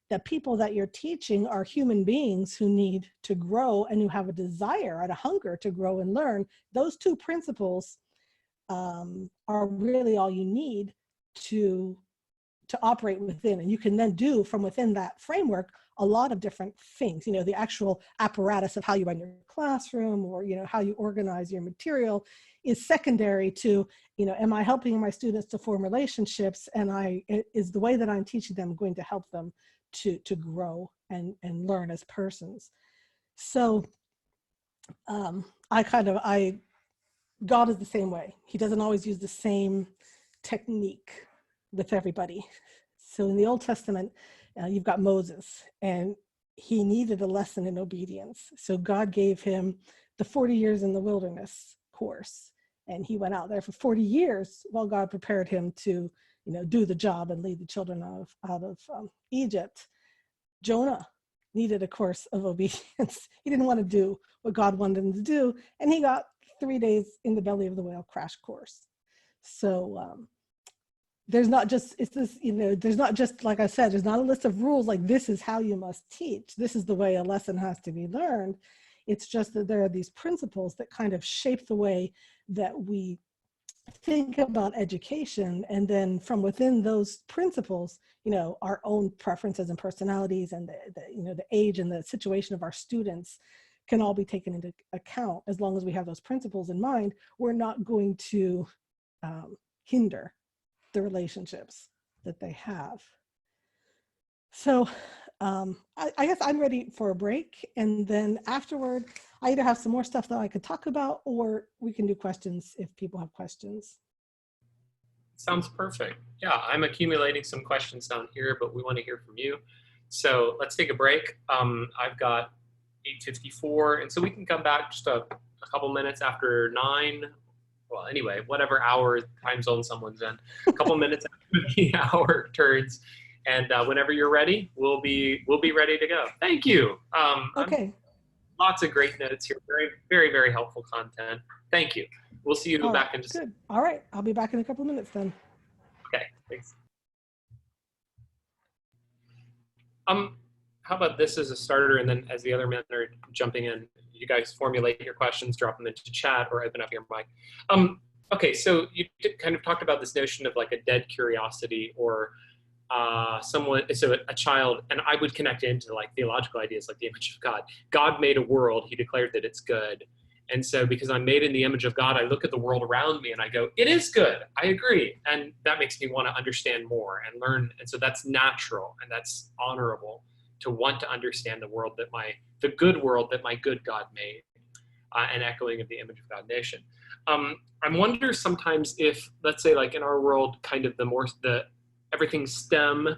the people that you're teaching are human beings who need to grow and who have a desire and a hunger to grow and learn, those two principles are really all you need to operate within. And you can then do from within that framework a lot of different things, the actual apparatus of how you run your classroom, or, how you organize your material is secondary to, am I helping my students to form relationships? And is the way that I'm teaching them going to help them to grow and learn as persons? So God is the same way. He doesn't always use the same technique with everybody. So in the Old Testament, you've got Moses, and he needed a lesson in obedience. So God gave him the 40 years in the wilderness course, and he went out there for 40 years while God prepared him to, do the job and lead the children out of Egypt. Jonah needed a course of obedience. He didn't want to do what God wanted him to do, and he got 3 days in the belly of the whale crash course. So there's not just, there's not just, like I said, there's not a list of rules like this is how you must teach. This is the way a lesson has to be learned. It's just that there are these principles that kind of shape the way that we think about education. And then from within those principles, our own preferences and personalities and the age and the situation of our students can all be taken into account. As long as we have those principles in mind, we're not going to hinder the relationships that they have. So I guess I'm ready for a break. And then afterward, I either have some more stuff that I could talk about, or we can do questions if people have questions. Sounds perfect. Yeah, I'm accumulating some questions down here, but we want to hear from you. So let's take a break. I've got 8:54, and so we can come back just a couple minutes after 9. Well, anyway, whatever hour time zone someone's in, a couple minutes after the hour turns, and whenever you're ready, we'll be ready to go. Thank you. Okay. Lots of great notes here. Very, very, very helpful content. Thank you. We'll see you All right, back in just. good. All right, I'll be back in a couple of minutes then. Okay, thanks. How about this as a starter, and then as the other men are jumping in, you guys formulate your questions, drop them into chat, or open up your mic. Okay, so you kind of talked about this notion of like a dead curiosity, or a child, and I would connect it into like theological ideas like the image of God. God made a world, he declared that it's good. And so because I'm made in the image of God, I look at the world around me and I go, it is good, I agree. And that makes me want to understand more and learn. And so that's natural and that's honorable to want to understand the world the good world that my good God made, and echoing of the image of God nation. I wonder sometimes if, let's say like in our world, kind of everything's STEM,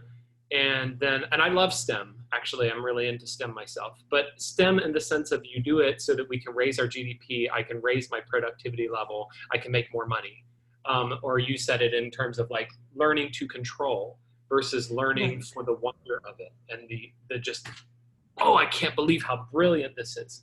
and I love STEM. Actually, I'm really into STEM myself, but STEM in the sense of you do it so that we can raise our GDP, I can raise my productivity level, I can make more money. Or you said it in terms of like learning to control versus learning for the wonder of it and the just, oh, I can't believe how brilliant this is.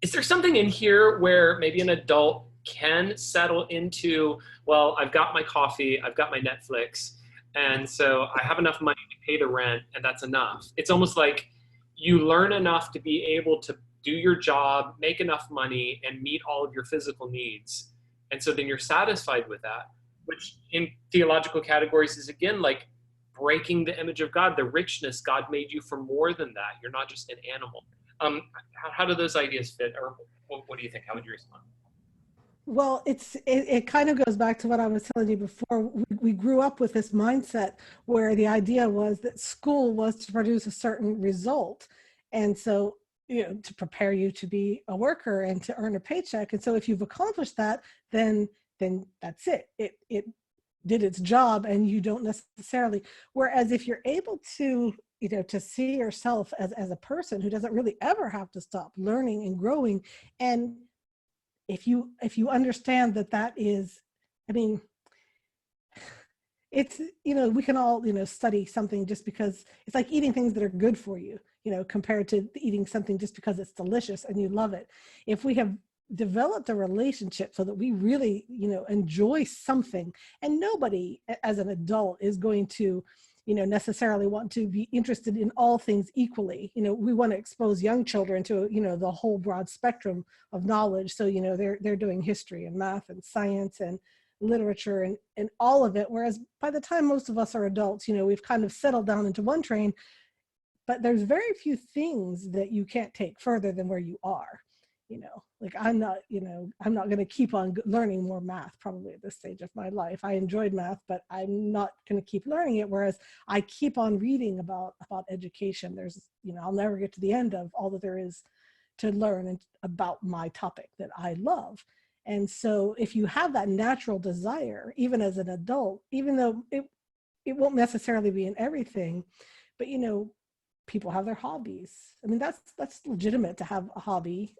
Is there something in here where maybe an adult can settle into, well, I've got my coffee, I've got my Netflix, and so I have enough money to pay the rent, and that's enough. It's almost like you learn enough to be able to do your job, make enough money, and meet all of your physical needs. And so then you're satisfied with that, which in theological categories is again like breaking the image of God, the richness. God made you for more than that. You're not just an animal. How do those ideas fit? Or what do you think? How would you respond? Well, it kind of goes back to what I was telling you before. We grew up with this mindset where the idea was that school was to produce a certain result. And so, to prepare you to be a worker and to earn a paycheck. And so if you've accomplished that, then that's it. It did its job and you don't necessarily, whereas if you're able to, to see yourself as a person who doesn't really ever have to stop learning and growing, and if you understand that is, I mean, it's, we can all, study something just because it's like eating things that are good for you, compared to eating something just because it's delicious and you love it. If we have developed a relationship so that we really, enjoy something, and nobody as an adult is going to, necessarily want to be interested in all things equally. We want to expose young children to, the whole broad spectrum of knowledge. So, they're doing history and math and science and literature and all of it. Whereas by the time most of us are adults, we've kind of settled down into one train, but there's very few things that you can't take further than where you are. Like I'm not going to keep on learning more math probably at this stage of my life. I enjoyed math, but I'm not going to keep learning it. Whereas I keep on reading about education. There's, I'll never get to the end of all that there is to learn about my topic that I love. And so if you have that natural desire, even as an adult, even though it won't necessarily be in everything, but people have their hobbies. I mean, that's legitimate to have a hobby,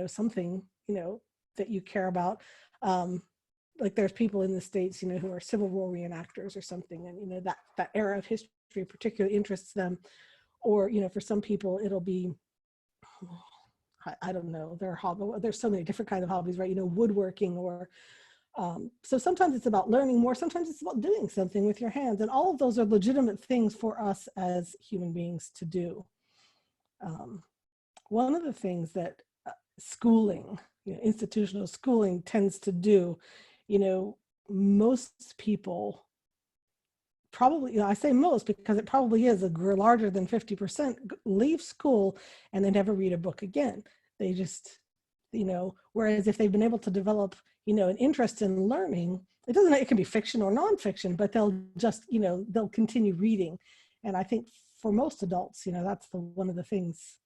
something, that you care about. Like there's people in the States, who are Civil War reenactors or something. And, that era of history particularly interests them. Or, for some people, it'll be, I don't know, there's so many different kinds of hobbies, right? Woodworking or, so sometimes it's about learning more. Sometimes it's about doing something with your hands. And all of those are legitimate things for us as human beings to do. One of the things that schooling, institutional schooling tends to do, most people probably, I say most because it probably is a larger than 50% leave school and they never read a book again. They just, whereas if they've been able to develop, an interest in learning, it can be fiction or nonfiction, but they'll just, they'll continue reading. And I think for most adults, that's one of the things,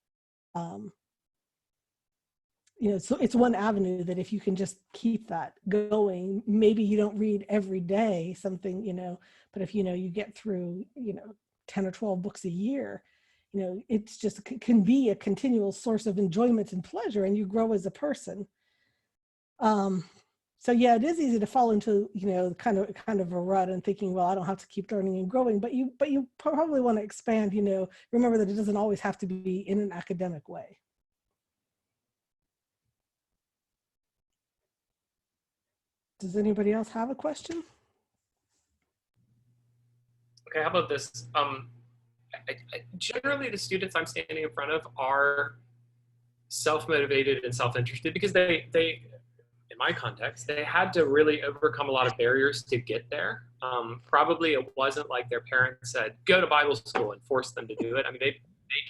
so it's one avenue that if you can just keep that going, maybe you don't read every day something, but if, you get through, 10 or 12 books a year, it's just can be a continual source of enjoyment and pleasure, and you grow as a person. So yeah, it is easy to fall into, kind of a rut and thinking, well, I don't have to keep learning and growing, but you probably want to expand, remember that it doesn't always have to be in an academic way. Does anybody else have a question? Okay, how about this? Generally, the students I'm standing in front of are self-motivated and self-interested because they, in my context, they had to really overcome a lot of barriers to get there. Probably it wasn't like their parents said, go to Bible school and force them to do it. I mean, they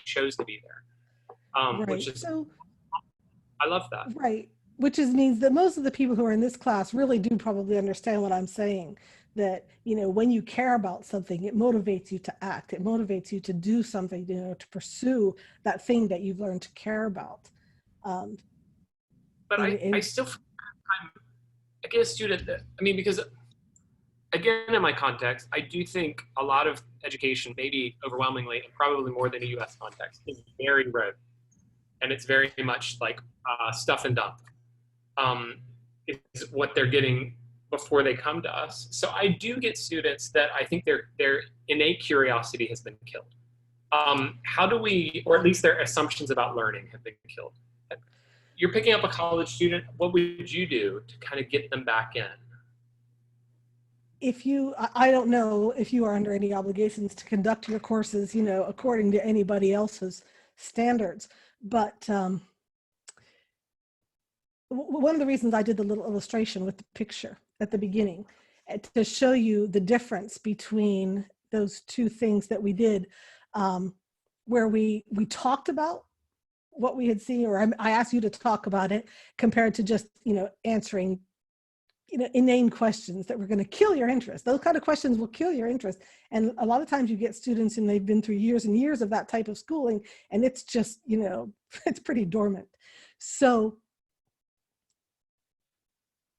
chose to be there, Right. which is, so, I love that. Right. Which means that most of the people who are in this class really do probably understand what I'm saying, that, when you care about something, it motivates you to act. It motivates you to do something, to pursue that thing that you've learned to care about. But I still, I get a student that, because again, in my context, I do think a lot of education, maybe overwhelmingly, and probably more than a US context, is very rote. And it's very much like stuff and dump. Is what they're getting before they come to us. So I do get students that I think their innate curiosity has been killed. How do we, or at least their assumptions about learning have been killed? You're picking up a college student, what would you do to kind of get them back in? I don't know if you are under any obligations to conduct your courses, according to anybody else's standards, but one of the reasons I did the little illustration with the picture at the beginning, to show you the difference between those two things that we did, where we talked about what we had seen, or I asked you to talk about it, compared to just, answering, inane questions that were going to kill your interest. Those kind of questions will kill your interest. And a lot of times you get students and they've been through years and years of that type of schooling, and it's just, it's pretty dormant. So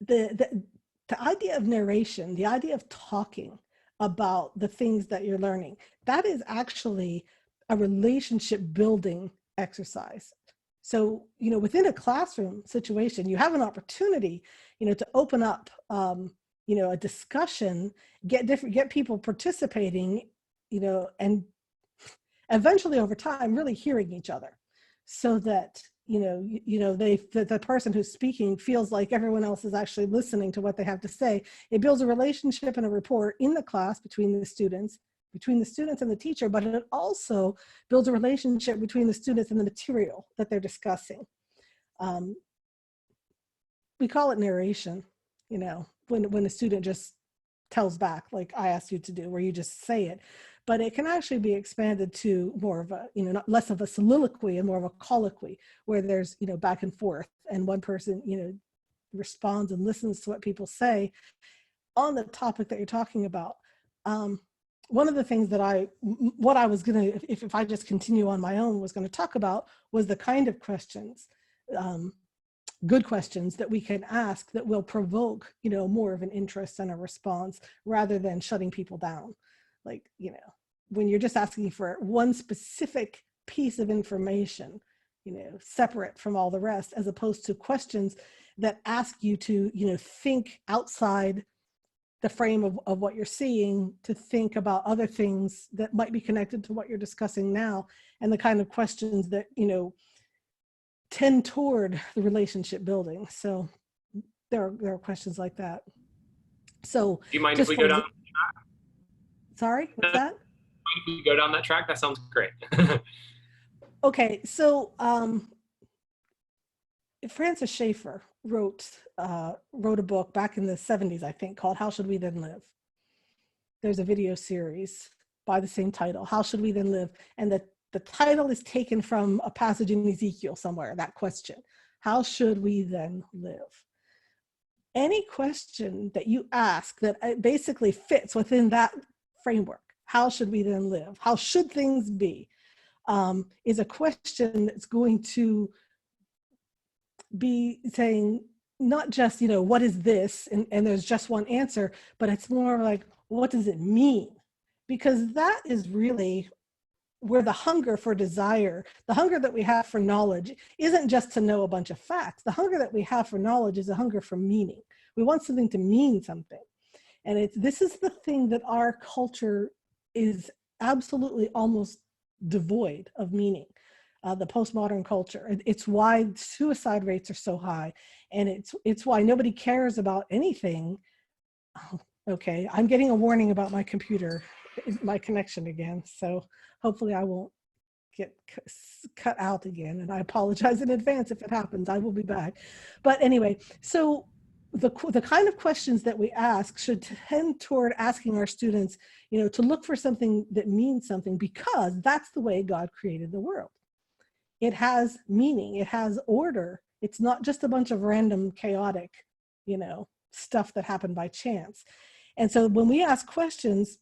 the idea of narration, the idea of talking about the things that you're learning, that is actually a relationship building exercise. So, within a classroom situation, you have an opportunity, to open up, a discussion, get people participating, and eventually over time, really hearing each other, so that, the person who's speaking feels like everyone else is actually listening to what they have to say. It builds a relationship and a rapport in the class between the students and the teacher, but it also builds a relationship between the students and the material that they're discussing. We call it narration, when a student just tells back, like I asked you to do, where you just say it. But it can actually be expanded to more of a, less of a soliloquy and more of a colloquy, where there's, back and forth, and one person, responds and listens to what people say on the topic that you're talking about. One of the things that what I was going to, if I just continue on my own, was going to talk about was the kind of questions, good questions that we can ask that will provoke, more of an interest and a response, rather than shutting people down. Like, when you're just asking for one specific piece of information, separate from all the rest, as opposed to questions that ask you to, think outside the frame of what you're seeing, to think about other things that might be connected to what you're discussing now, and the kind of questions that, tend toward the relationship building. So there are questions like that. So do you mind if we go down? Sorry, what's that? If we go down that track, that sounds great. Okay, so Francis Schaeffer wrote a book back in the 70s, I think, called How Should We Then Live? There's a video series by the same title, How Should We Then Live? And the title is taken from a passage in Ezekiel somewhere, that question, how should we then live? Any question that you ask that basically fits within that framework, how should we then live? How should things be? Is a question that's going to be saying not just, what is this? And there's just one answer, but it's more like, what does it mean? Because that is really where the hunger for desire, the hunger that we have for knowledge isn't just to know a bunch of facts. The hunger that we have for knowledge is a hunger for meaning. We want something to mean something. And this is the thing that our culture is absolutely almost devoid of meaning. The postmodern culture. It's why suicide rates are so high. And it's why nobody cares about anything. Oh, okay, I'm getting a warning about my computer, my connection again. So hopefully I won't get cut out again. And I apologize in advance if it happens. I will be back. But anyway, so the kind of questions that we ask should tend toward asking our students, to look for something that means something, because that's the way God created the world. It has meaning, it has order. It's not just a bunch of random chaotic, stuff that happened by chance. And so when we ask questions,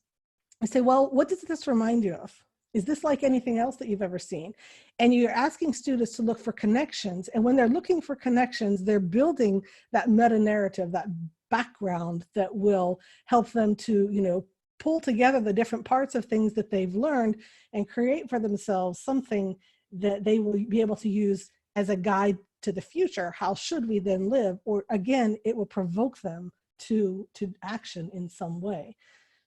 I say, well, what does this remind you of? Is this like anything else that you've ever seen? And you're asking students to look for connections. And when they're looking for connections, they're building that meta narrative, that background that will help them to, pull together the different parts of things that they've learned and create for themselves something that they will be able to use as a guide to the future. How should we then live? Or again, it will provoke them to action in some way.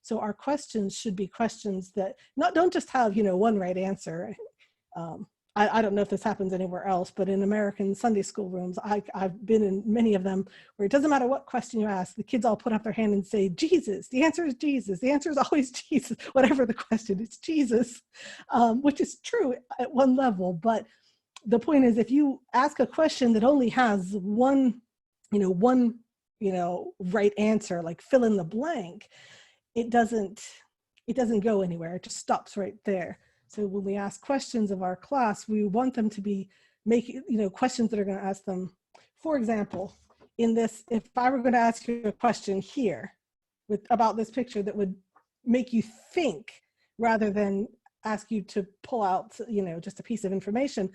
So our questions should be questions that don't just have, one right answer. I don't know if this happens anywhere else, but in American Sunday school rooms, I've been in many of them where it doesn't matter what question you ask, the kids all put up their hand and say, Jesus. The answer is Jesus. The answer is always Jesus. Whatever the question, it's Jesus, which is true at one level. But the point is, if you ask a question that only has one right answer, like fill in the blank, it doesn't go anywhere. It just stops right there. So when we ask questions of our class, we want them to be making, questions that are going to ask them. For example, in this, if I were going to ask you a question here about this picture that would make you think rather than ask you to pull out, just a piece of information,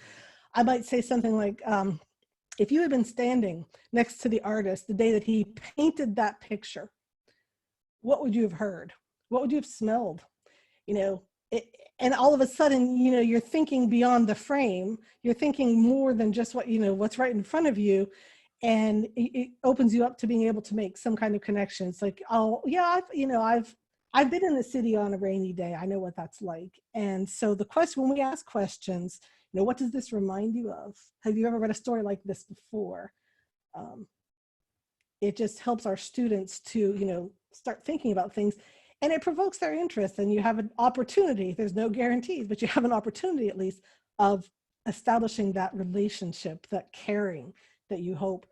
I might say something like, if you had been standing next to the artist the day that he painted that picture, what would you have heard? What would you have smelled? And all of a sudden, you're thinking beyond the frame. You're thinking more than just what's right in front of you. And it opens you up to being able to make some kind of connection. It's like, oh yeah, I've been in the city on a rainy day. I know what that's like. And so the question, when we ask questions, what does this remind you of? Have you ever read a story like this before? It just helps our students to, start thinking about things, and it provokes their interest, and you have an opportunity. There's no guarantees, but you have an opportunity at least of establishing that relationship, that caring that you hope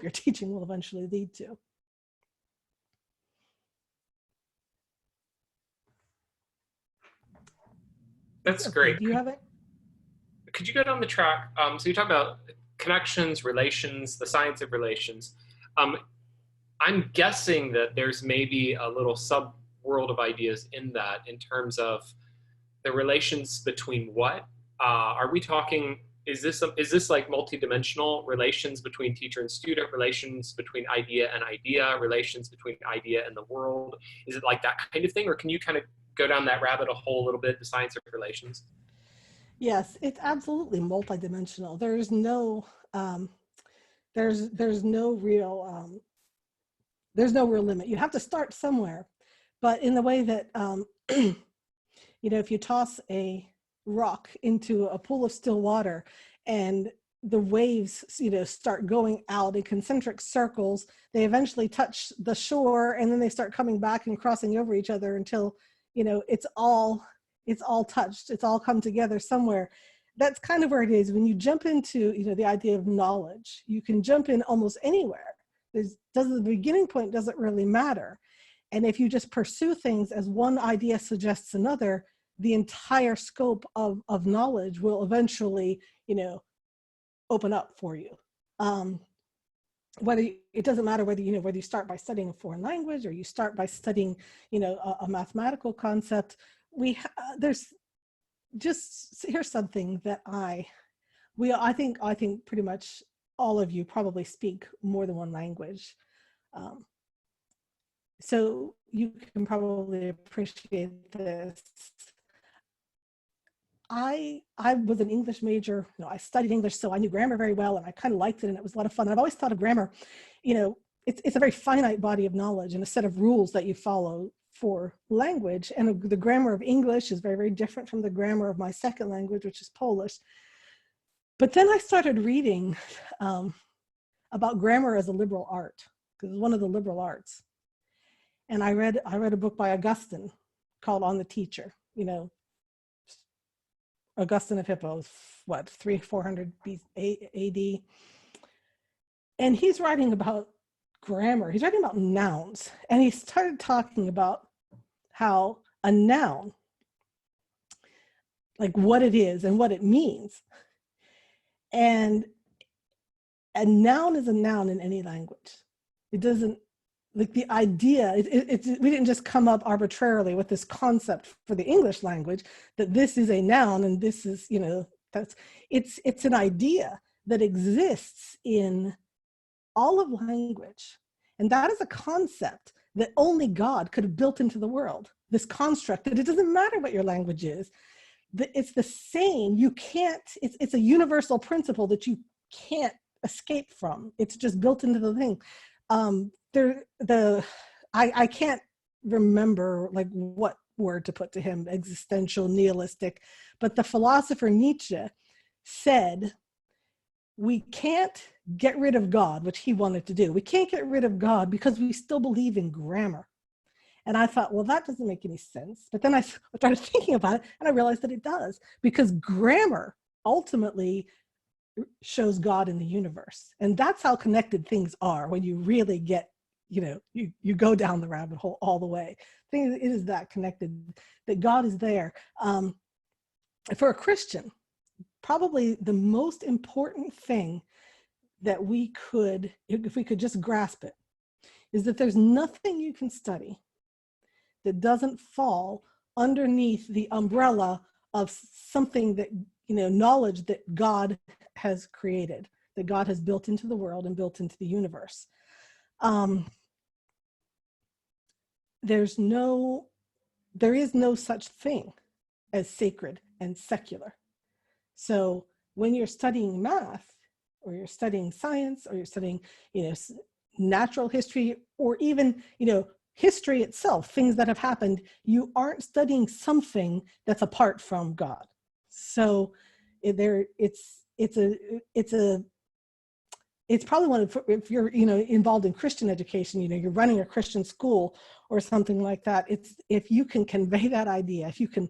your teaching will eventually lead to. That's great. Do you have it? Could you go down the track? So you talk about connections, relations, the science of relations. I'm guessing that there's maybe a little sub-world of ideas in that, in terms of the relations between what? Are we talking, is this like multidimensional relations between teacher and student, relations between idea and idea, relations between idea and the world? Is it like that kind of thing? Or can you kind of go down that rabbit hole a little bit, the science of relations? Yes, it's absolutely multidimensional. There's no real limit. You have to start somewhere, but in the way that if you toss a rock into a pool of still water and the waves start going out in concentric circles, they eventually touch the shore, and then they start coming back and crossing over each other until it's all touched, it's all come together somewhere. That's kind of where it is. When you jump into the idea of knowledge, you can jump in almost anywhere. The beginning point doesn't really matter. And if you just pursue things as one idea suggests another, the entire scope of knowledge will eventually open up for you. it doesn't matter whether, whether you start by studying a foreign language or you start by studying, a mathematical concept. There's just, here's something that I think pretty much all of you probably speak more than one language. So you can probably appreciate this. I was an English major. I studied English, so I knew grammar very well, and I kind of liked it, and it was a lot of fun. And I've always thought of grammar, it's a very finite body of knowledge and a set of rules that you follow for language. And the grammar of English is very, very different from the grammar of my second language, which is Polish. But then I started reading about grammar as a liberal art, because it's one of the liberal arts. And I read a book by Augustine called On the Teacher. Augustine of Hippo, 300-400 AD. And he's writing about grammar. He's writing about nouns. And he started talking about how a noun, like what it is and what it means. And a noun is a noun in any language. It doesn't, like the idea, we didn't just come up arbitrarily with this concept for the English language that this is a noun and this is, it's an idea that exists in all of language. And that is a concept that only God could have built into the world. This construct that it doesn't matter what your language is, that it's the same. You can't, it's a universal principle that you can't escape from. It's just built into the thing. I can't remember like what word to put to him, existential, nihilistic, but the philosopher Nietzsche said, we can't get rid of God, which he wanted to do. We can't get rid of God because we still believe in grammar. And I thought, well, that doesn't make any sense. But then I started thinking about it and I realized that it does, because grammar ultimately shows God in the universe. And that's how connected things are when you really get, you go down the rabbit hole all the way. I think it is that connected, that God is there. For a Christian, probably the most important thing that we could, if we could just grasp it, is that there's nothing you can study that doesn't fall underneath the umbrella of something that, knowledge that God has created, that God has built into the world and built into the universe. There is no such thing as sacred and secular. So when you're studying math, or you're studying science, or you're studying, natural history, or even, history itself, things that have happened, you aren't studying something that's apart from God. So it's probably one of, if you're, involved in Christian education, you're running a Christian school or something like that. It's, if you can convey that idea, if you can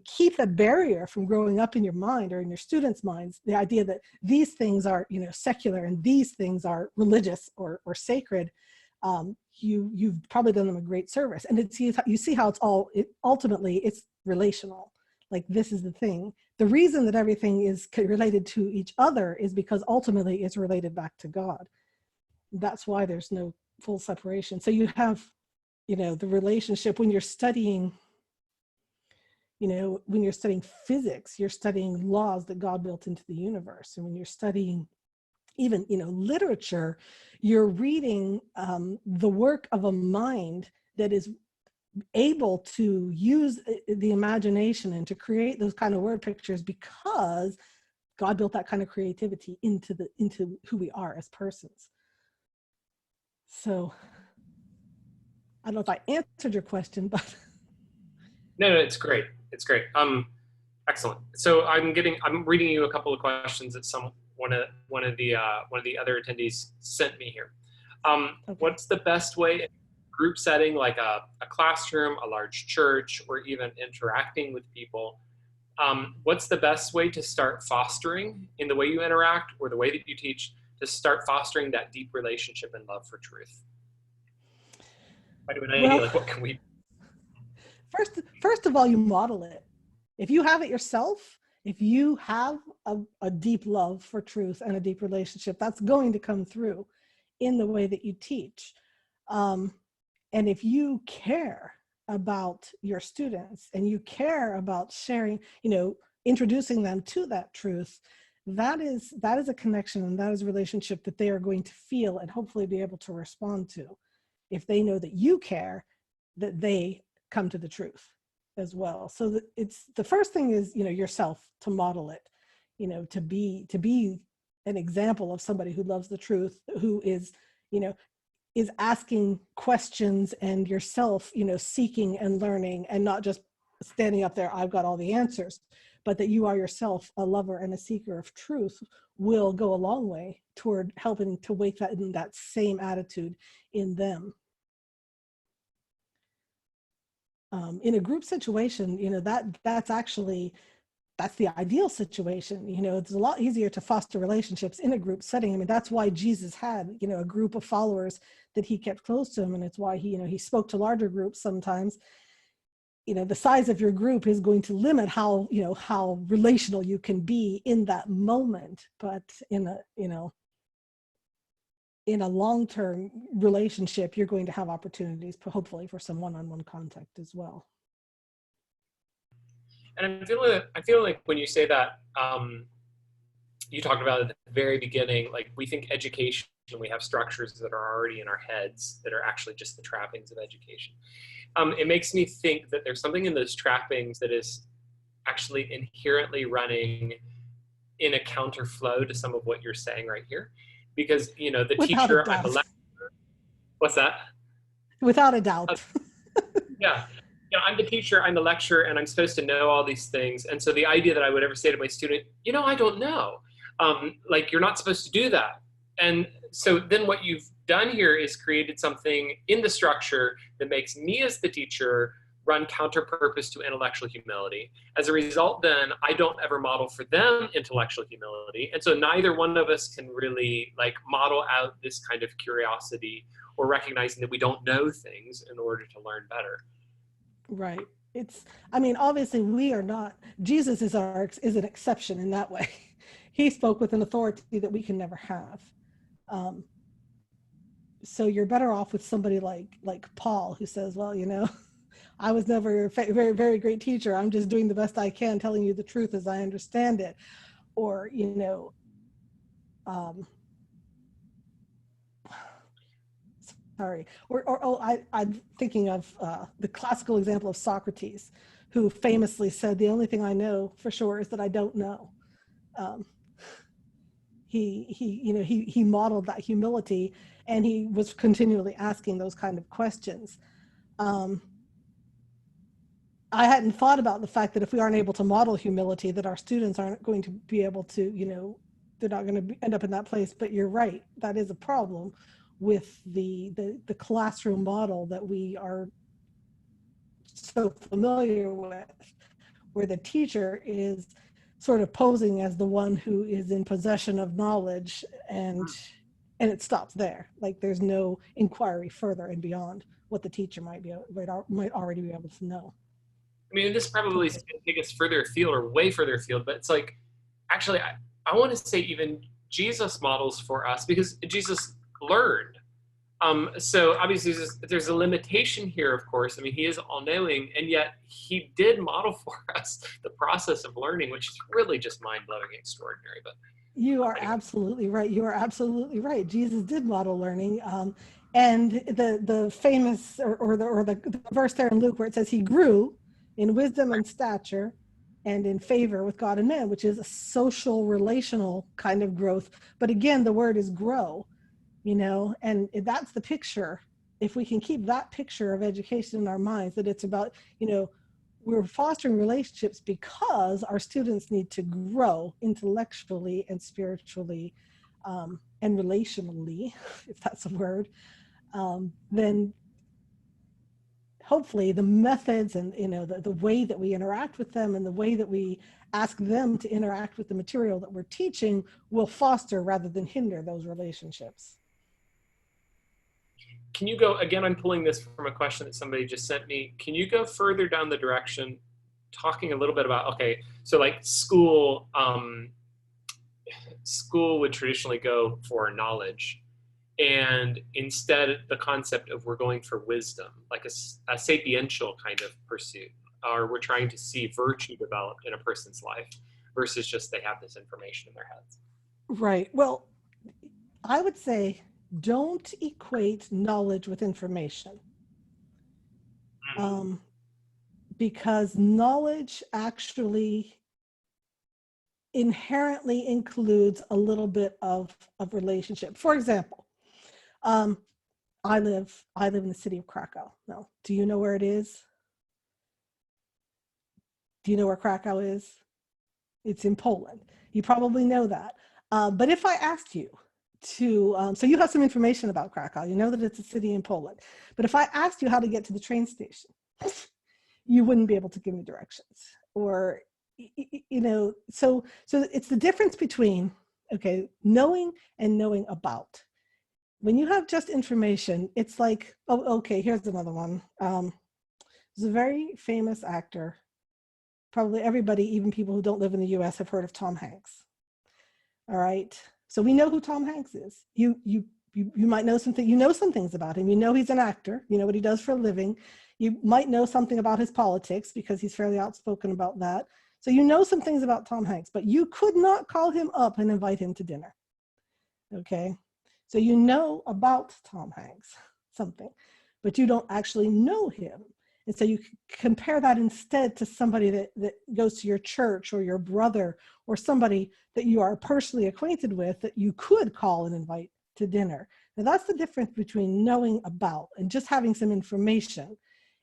keep that barrier from growing up in your mind or in your students' minds, the idea that these things are, secular and these things are religious or sacred, you've probably done them a great service. And you see how ultimately it's relational. Like, this is the thing. The reason that everything is related to each other is because ultimately it's related back to God. That's why there's no full separation. So you have, the relationship when you're studying, when you're studying physics, you're studying laws that God built into the universe. And when you're studying even, literature, you're reading the work of a mind that is able to use the imagination and to create those kind of word pictures, because God built that kind of creativity into who we are as persons. So I don't know if I answered your question, but no, it's great. It's great. Excellent. So I'm reading you a couple of questions that one of the other attendees sent me here. Okay. What's the best way, group setting, like a classroom, a large church, or even interacting with people, what's the best way to start fostering, in the way you interact or the way that you teach, to start fostering that deep relationship and love for truth? I do an idea, like, what can we? First of all, you model it. If you have it yourself, If you have a deep love for truth and a deep relationship, that's going to come through in the way that you teach. And if you care about your students and you care about sharing, introducing them to that truth, that is a connection, and that is a relationship that they are going to feel and hopefully be able to respond to. If they know that you care, that they come to the truth as well. So that it's, the first thing is, yourself, to model it, to be an example of somebody who loves the truth, who is, is asking questions, and yourself, seeking and learning, and not just standing up there, I've got all the answers, but that you are yourself a lover and a seeker of truth, will go a long way toward helping to wake that same attitude in them. In a group situation, that's the ideal situation. It's a lot easier to foster relationships in a group setting. I mean, that's why Jesus had, a group of followers that he kept close to him. And it's why he spoke to larger groups sometimes. The size of your group is going to limit how relational you can be in that moment. But in a long-term relationship, you're going to have opportunities, hopefully, for some one-on-one contact as well. And I feel like when you say that, you talked about at the very beginning, like, we think education, we have structures that are already in our heads that are actually just the trappings of education. It makes me think that there's something in those trappings that is actually inherently running in a counterflow to some of what you're saying right here. Because, the Without teacher, a doubt. I'm a lecturer. What's that? Without a doubt. Yeah. I'm the teacher, I'm the lecturer, and I'm supposed to know all these things. And so the idea that I would ever say to my student, I don't know. Like, you're not supposed to do that. And so then what you've done here is created something in the structure that makes me as the teacher run counter-purpose to intellectual humility. As a result, then, I don't ever model for them intellectual humility. And so neither one of us can really, like, model out this kind of curiosity or recognizing that we don't know things in order to learn better. Right. Obviously we are not, Jesus is an exception in that way. He spoke with an authority that we can never have. So you're better off with somebody like Paul, who says, well, I was never a very, very great teacher. I'm just doing the best I can, telling you the truth as I understand it. Or, I'm thinking of the classical example of Socrates, who famously said, the only thing I know for sure is that I don't know. He modeled that humility, and he was continually asking those kind of questions. I hadn't thought about the fact that if we aren't able to model humility, that our students aren't going to be able to, they're not going to end up in that place. But you're right, that is a problem with the classroom model that we are so familiar with, where the teacher is sort of posing as the one who is in possession of knowledge, and it stops there. Like, there's no inquiry further and beyond what the teacher might already be able to know. This probably is going to take us further afield, or way further afield, but it's like, actually, I want to say even Jesus models for us, because Jesus learned. So obviously there's a limitation here, of course. He is all-knowing, and yet he did model for us the process of learning, which is really just mind-blowing, extraordinary. But you are absolutely right. You are absolutely right. Jesus did model learning. And the famous, or the verse there in Luke where it says he grew in wisdom and stature and in favor with God and man, which is a social, relational kind of growth. But again, the word is grow. And that's the picture. If we can keep that picture of education in our minds, that it's about, we're fostering relationships because our students need to grow intellectually and spiritually, and relationally, if that's a word, then hopefully the methods and, the way that we interact with them and the way that we ask them to interact with the material that we're teaching will foster rather than hinder those relationships. Can you go, again, I'm pulling this from a question that somebody just sent me. Can you go further down the direction talking a little bit about, okay, so like school would traditionally go for knowledge, and instead the concept of we're going for wisdom, like a sapiential kind of pursuit, or we're trying to see virtue developed in a person's life versus just they have this information in their heads. Right. Well, I would say don't equate knowledge with information. Because knowledge actually inherently includes a little bit of relationship. For example, I live in the city of Krakow. Now, do you know where it is? Do you know where Krakow is? It's in Poland. You probably know that. But if I asked you to, so you have some information about Krakow, you know that it's a city in Poland. But if I asked you how to get to the train station, you wouldn't be able to give me directions. Or, you know, so it's the difference between, okay, knowing and knowing about. When you have just information, it's like, oh, okay, here's another one. There's a very famous actor. Probably everybody, even people who don't live in the US, have heard of Tom Hanks. All right. So we know who Tom Hanks is. You might know something, you know some things about him. You know he's an actor, you know what he does for a living. You might know something about his politics because he's fairly outspoken about that. So you know some things about Tom Hanks, but you could not call him up and invite him to dinner. Okay. So you know about Tom Hanks, something, but you don't actually know him. And so you compare that instead to somebody that goes to your church or your brother or somebody that you are personally acquainted with that you could call and invite to dinner. Now that's the difference between knowing about and just having some information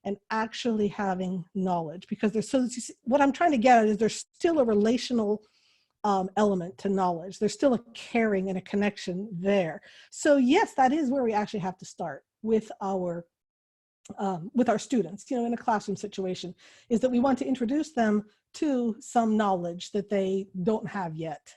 and actually having knowledge, because there's what I'm trying to get at is there's still a relational element to knowledge. There's still a caring and a connection there. So yes, that is where we actually have to start with our students, you know, in a classroom situation, is that we want to introduce them to some knowledge that they don't have yet,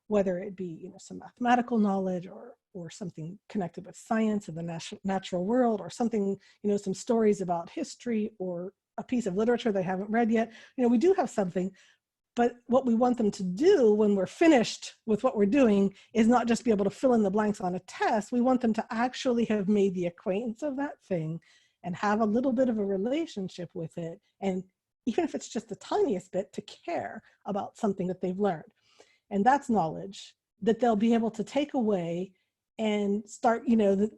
whether it be, you know, some mathematical knowledge or something connected with science and the natural world, or something, you know, some stories about history or a piece of literature they haven't read yet. You know, we do have something, but what we want them to do when we're finished with what we're doing is not just be able to fill in the blanks on a test. We want them to actually have made the acquaintance of that thing and have a little bit of a relationship with it. And even if it's just the tiniest bit, to care about something that they've learned. And that's knowledge that they'll be able to take away and start, you know,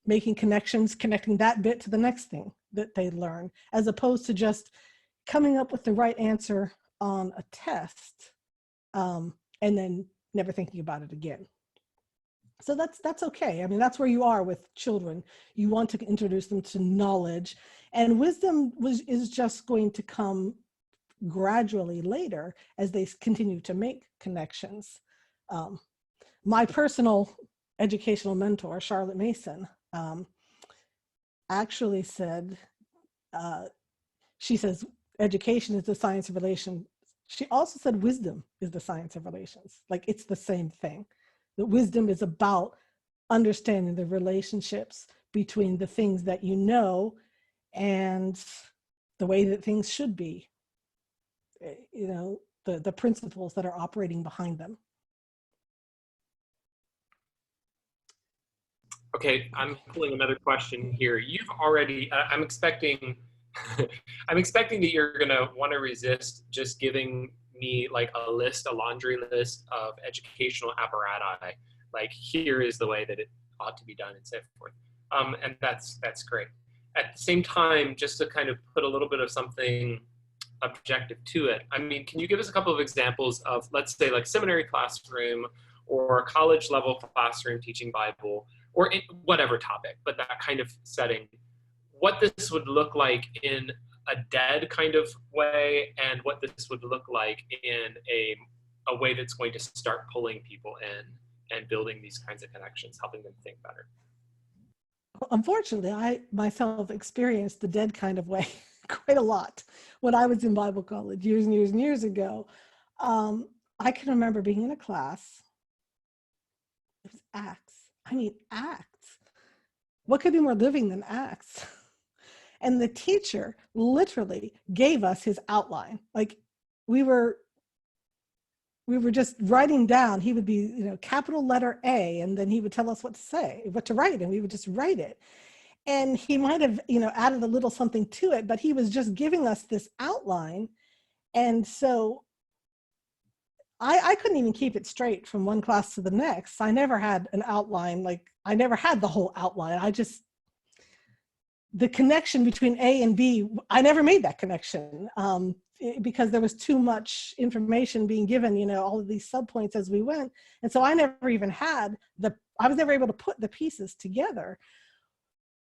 making connections, connecting that bit to the next thing that they learn, as opposed to just coming up with the right answer on a test and then never thinking about it again. So that's okay. I mean, that's where you are with children. You want to introduce them to knowledge, and wisdom is just going to come gradually later as they continue to make connections. My personal educational mentor, Charlotte Mason, actually said, she says, education is the science of relations. She also said wisdom is the science of relations. Like, it's the same thing. The wisdom is about understanding the relationships between the things that you know and the way that things should be, you know, the principles that are operating behind them. Okay, I'm pulling another question here. You've already, I'm expecting, I'm expecting that you're gonna want to resist just giving me like a laundry list of educational apparatus. Like, here is the way that it ought to be done and so forth. And that's great. At the same time, just to kind of put a little bit of something objective to it, I mean, can you give us a couple of examples of, let's say, like seminary classroom or college level classroom teaching Bible, or whatever topic, but that kind of setting, what this would look like in a dead kind of way, and what this would look like in a way that's going to start pulling people in and building these kinds of connections, helping them think better. Unfortunately, I myself experienced the dead kind of way quite a lot when I was in Bible college years and years and years ago. I can remember being in a class. It was Acts. I mean, Acts. What could be more living than Acts? And the teacher literally gave us his outline. Like we were just writing down. He would be, capital letter A, and then he would tell us what to say, what to write, and we would just write it. And he might have, added a little something to it, but he was just giving us this outline. And so I couldn't even keep it straight from one class to the next. I never had an outline. Like I never had the whole outline. The connection between A and B, I never made that connection because there was too much information being given, all of these subpoints as we went. And so I never even I was never able to put the pieces together.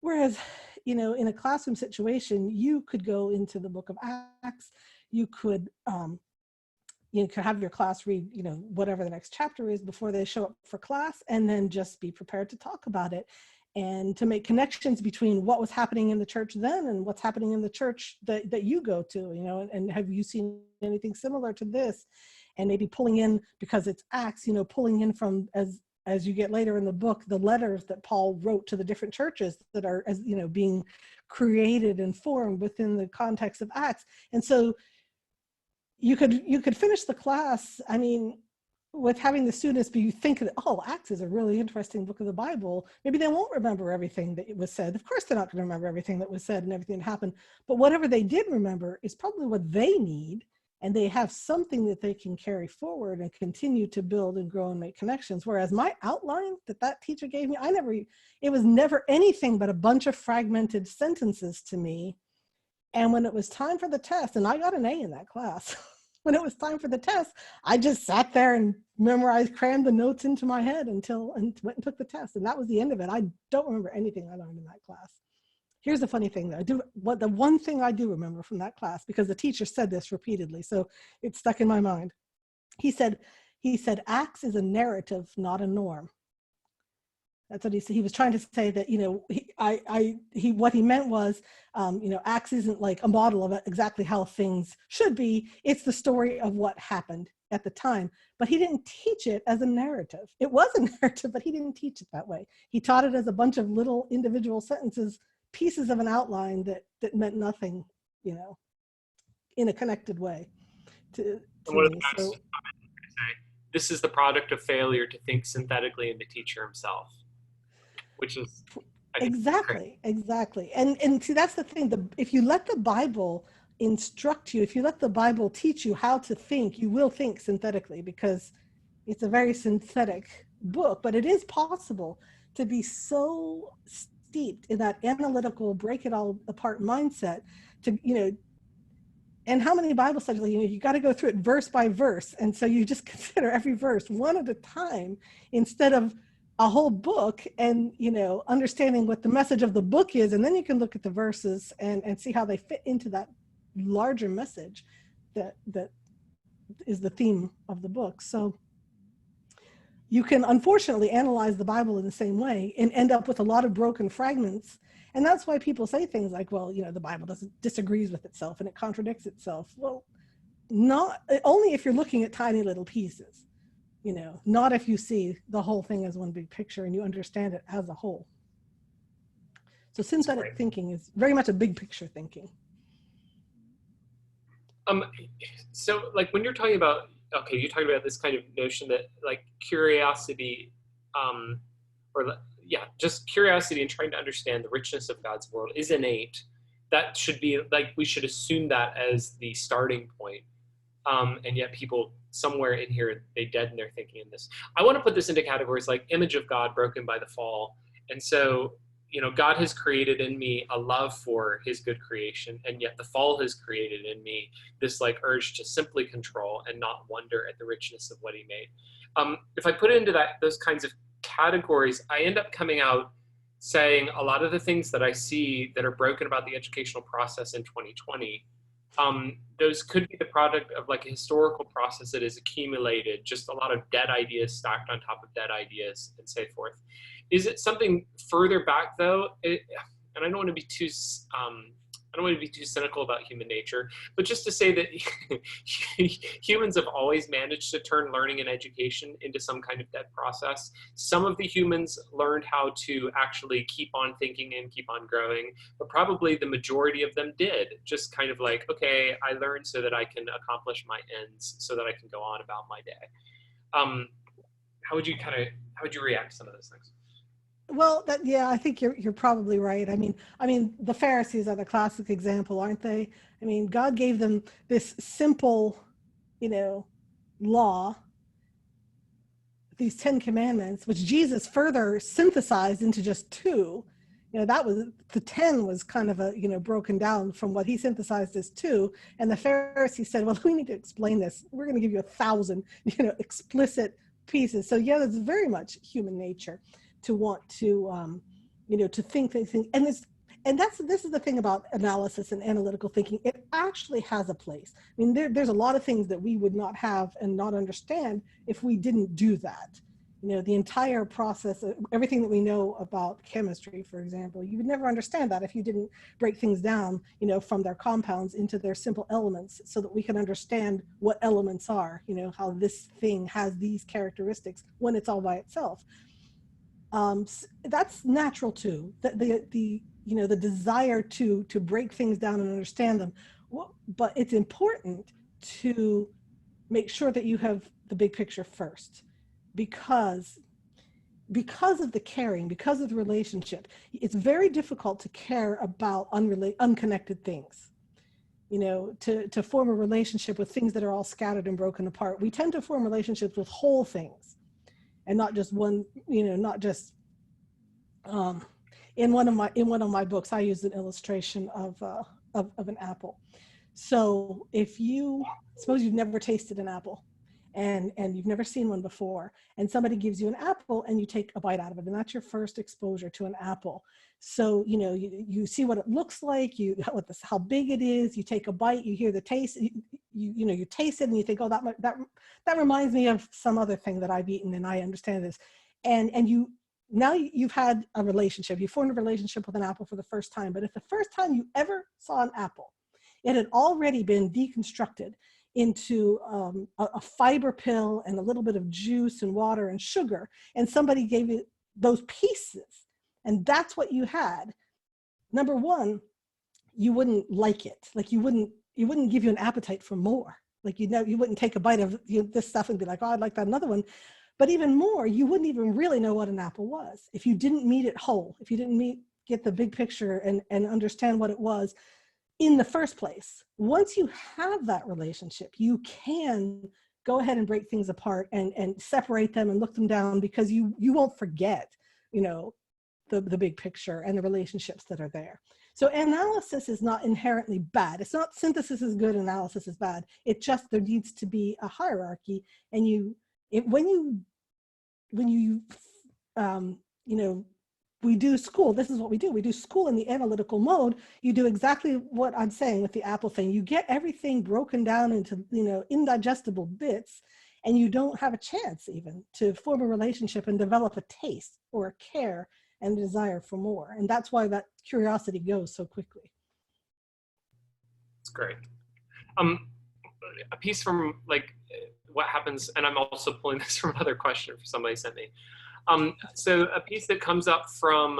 Whereas, in a classroom situation, you could go into the book of Acts, you could have your class read, whatever the next chapter is before they show up for class, and then just be prepared to talk about it and to make connections between what was happening in the church then and what's happening in the church that you go to, and have you seen anything similar to this? And maybe pulling in, because it's Acts, pulling in from, as you get later in the book, the letters that Paul wrote to the different churches that are, being created and formed within the context of Acts. And so you could finish the class, with having the students think that, oh, Acts is a really interesting book of the Bible. Maybe they won't remember everything that was said. Of course, they're not going to remember everything that was said and everything that happened. But whatever they did remember is probably what they need. And they have something that they can carry forward and continue to build and grow and make connections. Whereas my outline that teacher gave me, it was never anything but a bunch of fragmented sentences to me. And when it was time for the test, and I got an A in that class, when it was time for the test, I just sat there and memorized, crammed the notes into my head and went and took the test. And that was the end of it. I don't remember anything I learned in that class. Here's the funny thing though, the one thing I do remember from that class, because the teacher said this repeatedly, so it's stuck in my mind. He said, Acts is a narrative, not a norm. That's what he said. He was trying to say that, what he meant was, Acts isn't like a model of exactly how things should be. It's the story of what happened at the time. But he didn't teach it as a narrative. It was a narrative, but he didn't teach it that way. He taught it as a bunch of little individual sentences, pieces of an outline that meant nothing, in a connected way to one of the me. best comments say, this is the product of failure to think synthetically in the teacher himself. Which is exactly. And see, that's the thing. If you let the Bible instruct you, if you let the Bible teach you how to think, you will think synthetically, because it's a very synthetic book. But it is possible to be so steeped in that analytical, break it all apart mindset to, and how many Bible studies, you got to go through it verse by verse. And so you just consider every verse one at a time instead of a whole book, and understanding what the message of the book is, and then you can look at the verses and see how they fit into that larger message that is the theme of the book. So you can unfortunately analyze the Bible in the same way and end up with a lot of broken fragments. And that's why people say things like, well, the Bible disagrees with itself and it contradicts itself. Well, not only if you're looking at tiny little pieces. Not if you see the whole thing as one big picture and you understand it as a whole. So synthetic thinking is very much a big picture thinking. So like when you're talking about, you're talking about this kind of notion that like curiosity, just curiosity and trying to understand the richness of God's world is innate. That should be like, we should assume that as the starting point. And yet people somewhere in here, they deaden their thinking in this. I want to put this into categories like image of God broken by the fall. And so, God has created in me a love for his good creation. And yet the fall has created in me this like urge to simply control and not wonder at the richness of what he made. If I put it into those kinds of categories, I end up coming out saying a lot of the things that I see that are broken about the educational process in 2020, those could be the product of like a historical process that has accumulated just a lot of dead ideas stacked on top of dead ideas and so forth. Is it something further back though? And I don't want to be too I don't want to be too cynical about human nature, but just to say that humans have always managed to turn learning and education into some kind of dead process. Some of the humans learned how to actually keep on thinking and keep on growing, but probably the majority of them did. Just kind of like, okay, I learned so that I can accomplish my ends, so that I can go on about my day. How would you react to some of those things? Well, yeah, I think you're probably right. I mean, the Pharisees are the classic example, aren't they? I mean, God gave them this simple, you know, law, these 10 commandments, which Jesus further synthesized into just two. You know, that was the 10 was kind of a, you know, broken down from what he synthesized as two. And the Pharisees said, well, we need to explain this. We're going to give you 1,000, you know, explicit pieces. So yeah, that's very much human nature to want to, you know, to think, and this is the thing about analysis and analytical thinking. It actually has a place. I mean, there's a lot of things that we would not have and not understand if we didn't do that. You know, the entire process, everything that we know about chemistry, for example, you would never understand that if you didn't break things down, you know, from their compounds into their simple elements, so that we can understand what elements are, you know, how this thing has these characteristics when it's all by itself. That's natural too. The you know, the desire to break things down and understand them. But it's important to make sure that you have the big picture first, because of the caring, because of the relationship. It's very difficult to care about unconnected things. You know, to form a relationship with things that are all scattered and broken apart. We tend to form relationships with whole things, and not just one. You know, not just. In one of my books, I used an illustration of an apple. So if you suppose you've never tasted an apple, and you've never seen one before, and somebody gives you an apple and you take a bite out of it, and that's your first exposure to an apple. So you know, you see what it looks like, how big it is, you take a bite, you hear the taste, you know, you taste it and you think, oh, that reminds me of some other thing that I've eaten and I understand this, and now you've had a relationship, you formed a relationship with an apple for the first time. But if the first time you ever saw an apple, it had already been deconstructed into a fiber pill and a little bit of juice and water and sugar, and somebody gave you those pieces, and that's what you had, number one, you wouldn't like it. Like you wouldn't give you an appetite for more. Like, you know, you wouldn't take a bite of this stuff and be like, oh, I'd like that another one. But even more, you wouldn't even really know what an apple was if you didn't meet it whole, if you didn't get the big picture and understand what it was in the first place. Once you have that relationship, you can go ahead and break things apart and separate them and look them down, because you won't forget, you know, the big picture and the relationships that are there. So analysis is not inherently bad. It's not synthesis is good, analysis is bad. It just, there needs to be a hierarchy, and when you you know, we do school, this is what we do school in the analytical mode. You do exactly what I'm saying with the apple thing. You get everything broken down into, you know, indigestible bits, and you don't have a chance even to form a relationship and develop a taste or a care and a desire for more. And that's why that curiosity goes so quickly. It's great. A piece from like what happens, and I'm also pulling this from another question somebody sent me. So a piece that comes up from,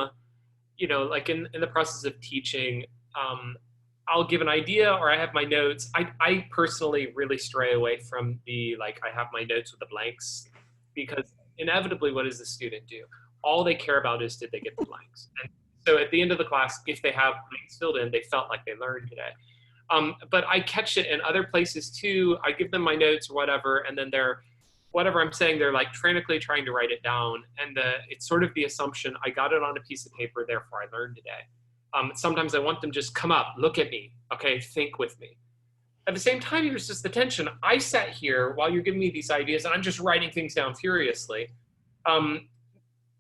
you know, like in the process of teaching, I'll give an idea or I have my notes. I personally really stray away from the, like, I have my notes with the blanks, because inevitably what does the student do? All they care about is, did they get the blanks? And so at the end of the class, if they have blanks filled in, they felt like they learned today. But I catch it in other places too. I give them my notes or whatever, and then whatever I'm saying, they're like frantically trying to write it down. And it's sort of the assumption, I got it on a piece of paper, therefore I learned today. Sometimes I want them just come up, look at me, okay, think with me. At the same time, here's just the tension. I sat here while you're giving me these ideas, and I'm just writing things down furiously.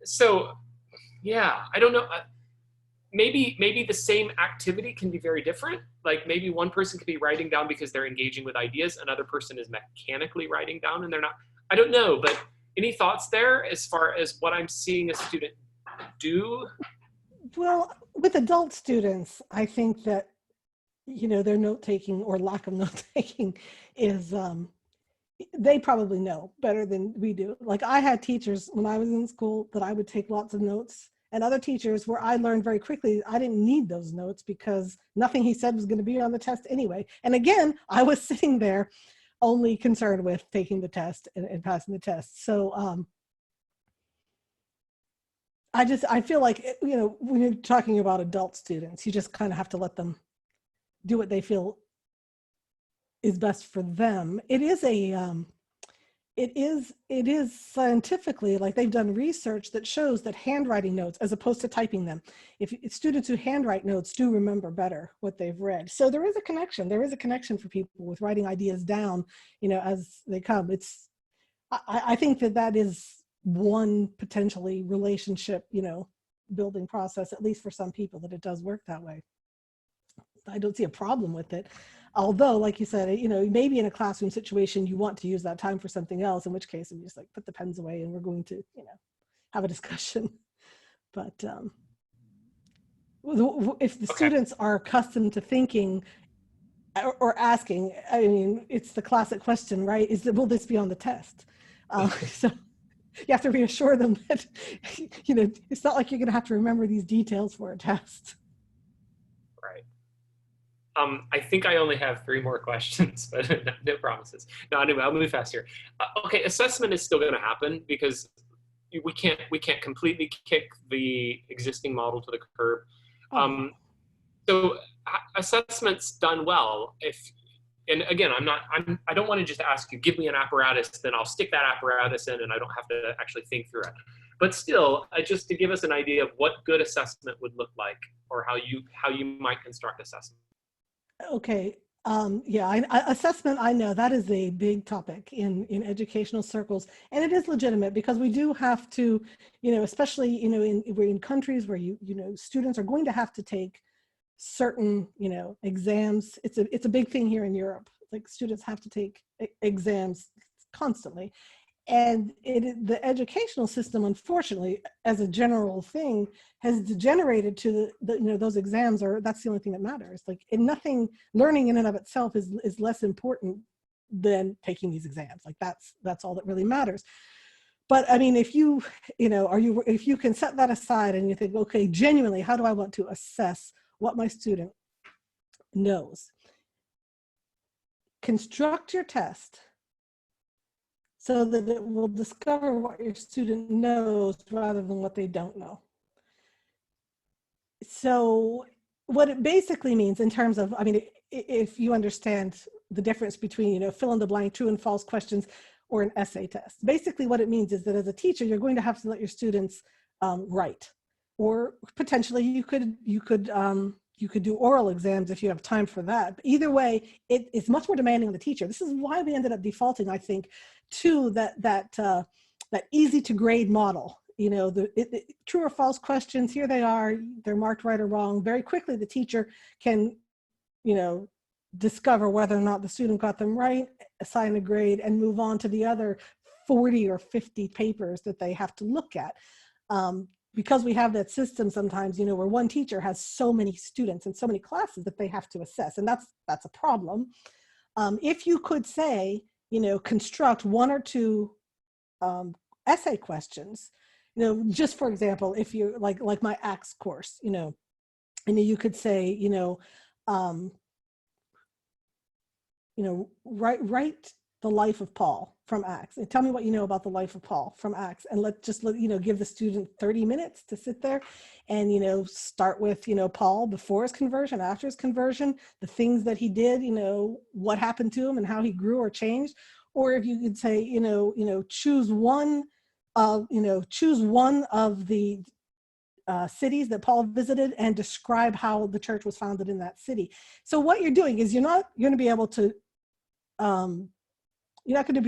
So yeah, I don't know. Maybe the same activity can be very different. Like maybe one person could be writing down because they're engaging with ideas. Another person is mechanically writing down and they're not. I don't know, but any thoughts there as far as what I'm seeing a student do? Well, with adult students, I think that their note-taking or lack of note-taking is, they probably know better than we do. Like, I had teachers when I was in school that I would take lots of notes, and other teachers where I learned very quickly I didn't need those notes because nothing he said was going to be on the test anyway. And again, I was sitting there only concerned with taking the test and passing the test. So I feel like, when you're talking about adult students, you just kind of have to let them do what they feel is best for them. It is scientifically, like, they've done research that shows that handwriting notes, as opposed to typing them, if students who handwrite notes do remember better what they've read. So there is a connection. There is a connection for people with writing ideas down, as they come. I think that is one potentially relationship, building process, at least for some people, that it does work that way. I don't see a problem with it. Although, like you said, maybe in a classroom situation, you want to use that time for something else, in which case you just like put the pens away and we're going to, have a discussion. But if the students are accustomed to thinking or asking, I mean, it's the classic question, right? Will this be on the test? So you have to reassure them that, it's not like you're going to have to remember these details for a test. Right. I think I only have 3 more questions, but no promises. No, anyway, I'll move fast here. Okay, assessment is still going to happen because we can't completely kick the existing model to the curb. So assessment's done well. And again, I don't want to just ask you, give me an apparatus, then I'll stick that apparatus in and I don't have to actually think through it. But still, just to give us an idea of what good assessment would look like, or how you might construct assessment. Okay. Assessment, I know that is a big topic in educational circles, and it is legitimate because we do have to, especially, we're in countries where students are going to have to take certain, exams. It's a big thing here in Europe. Like, students have to take exams constantly. And the educational system, unfortunately, as a general thing, has degenerated to those exams that's the only thing that matters. Like, learning in and of itself is less important than taking these exams. Like, that's all that really matters. But I mean, if you can set that aside and you think, okay, genuinely, how do I want to assess what my student knows? Construct your test so that it will discover what your student knows rather than what they don't know. So what it basically means in terms of, I mean, if you understand the difference between, fill in the blank, true and false questions, or an essay test, basically what it means is that as a teacher, you're going to have to let your students write, or potentially you could do oral exams if you have time for that. But either way, it's much more demanding on the teacher. This is why we ended up defaulting, I think, to that easy to grade model. The true or false questions, here they are, they're marked right or wrong. Very quickly, the teacher can, discover whether or not the student got them right, assign a grade, and move on to the other 40 or 50 papers that they have to look at. Because we have that system sometimes, where one teacher has so many students and so many classes that they have to assess, and that's a problem. If you could say, construct 1 or 2 essay questions, just for example, if you're like my acacs course, and you could say, write the life of Paul from Acts. And tell me what you know about the life of Paul from Acts, and let give the student 30 minutes to sit there and start with Paul before his conversion, after his conversion, the things that he did, what happened to him and how he grew or changed. Or if you could say choose one of the cities that Paul visited and describe how the church was founded in that city. So what you're doing is you're not going to be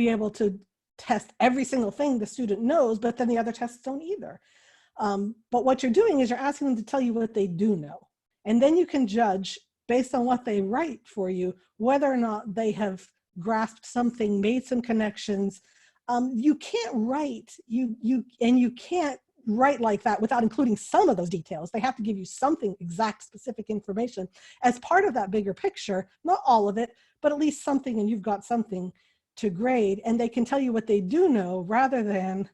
able to test every single thing the student knows, but then the other tests don't either. But what you're doing is you're asking them to tell you what they do know. And then you can judge based on what they write for you, whether or not they have grasped something, made some connections. You can't write, you can't write like that without including some of those details. They have to give you something exact, specific information as part of that bigger picture, not all of it, but at least something, and you've got something to grade, and they can tell you what they do know rather than,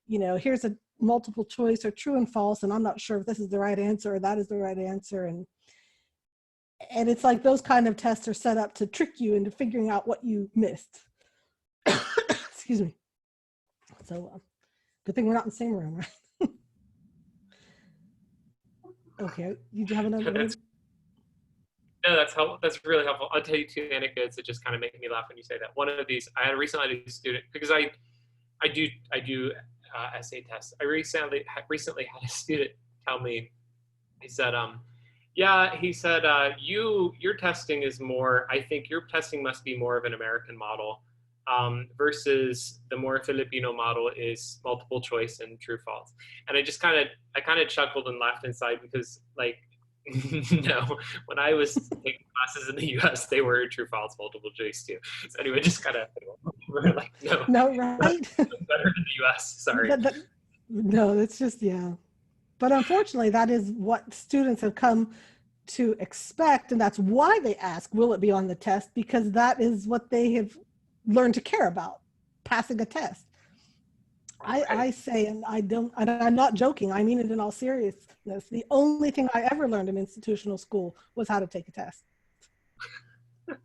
here's a multiple choice or true and false, and I'm not sure if this is the right answer or that is the right answer. And it's like those kind of tests are set up to trick you into figuring out what you missed. Excuse me. So good thing we're not in the same room, right? Okay, you have another one? No, that's really helpful. I'll tell you two anecdotes that just kind of make me laugh when you say that. One of these, I had recently a student, because I do essay tests. I recently had a student tell me, he said, your testing is more, I think your testing must be more of an American model, versus the more Filipino model is multiple choice and true false. And I kind of chuckled and laughed inside, because like, no, when I was taking classes in the US, they were true false multiple choice too. So anyway, just kind of, we're like, no, right? Better in the US, sorry. No, it's just, yeah. But unfortunately, that is what students have come to expect, and that's why they ask, will it be on the test? Because that is what they have learned to care about, passing a test. I say, and I'm not joking, I mean it in all seriousness, the only thing I ever learned in institutional school was how to take a test. The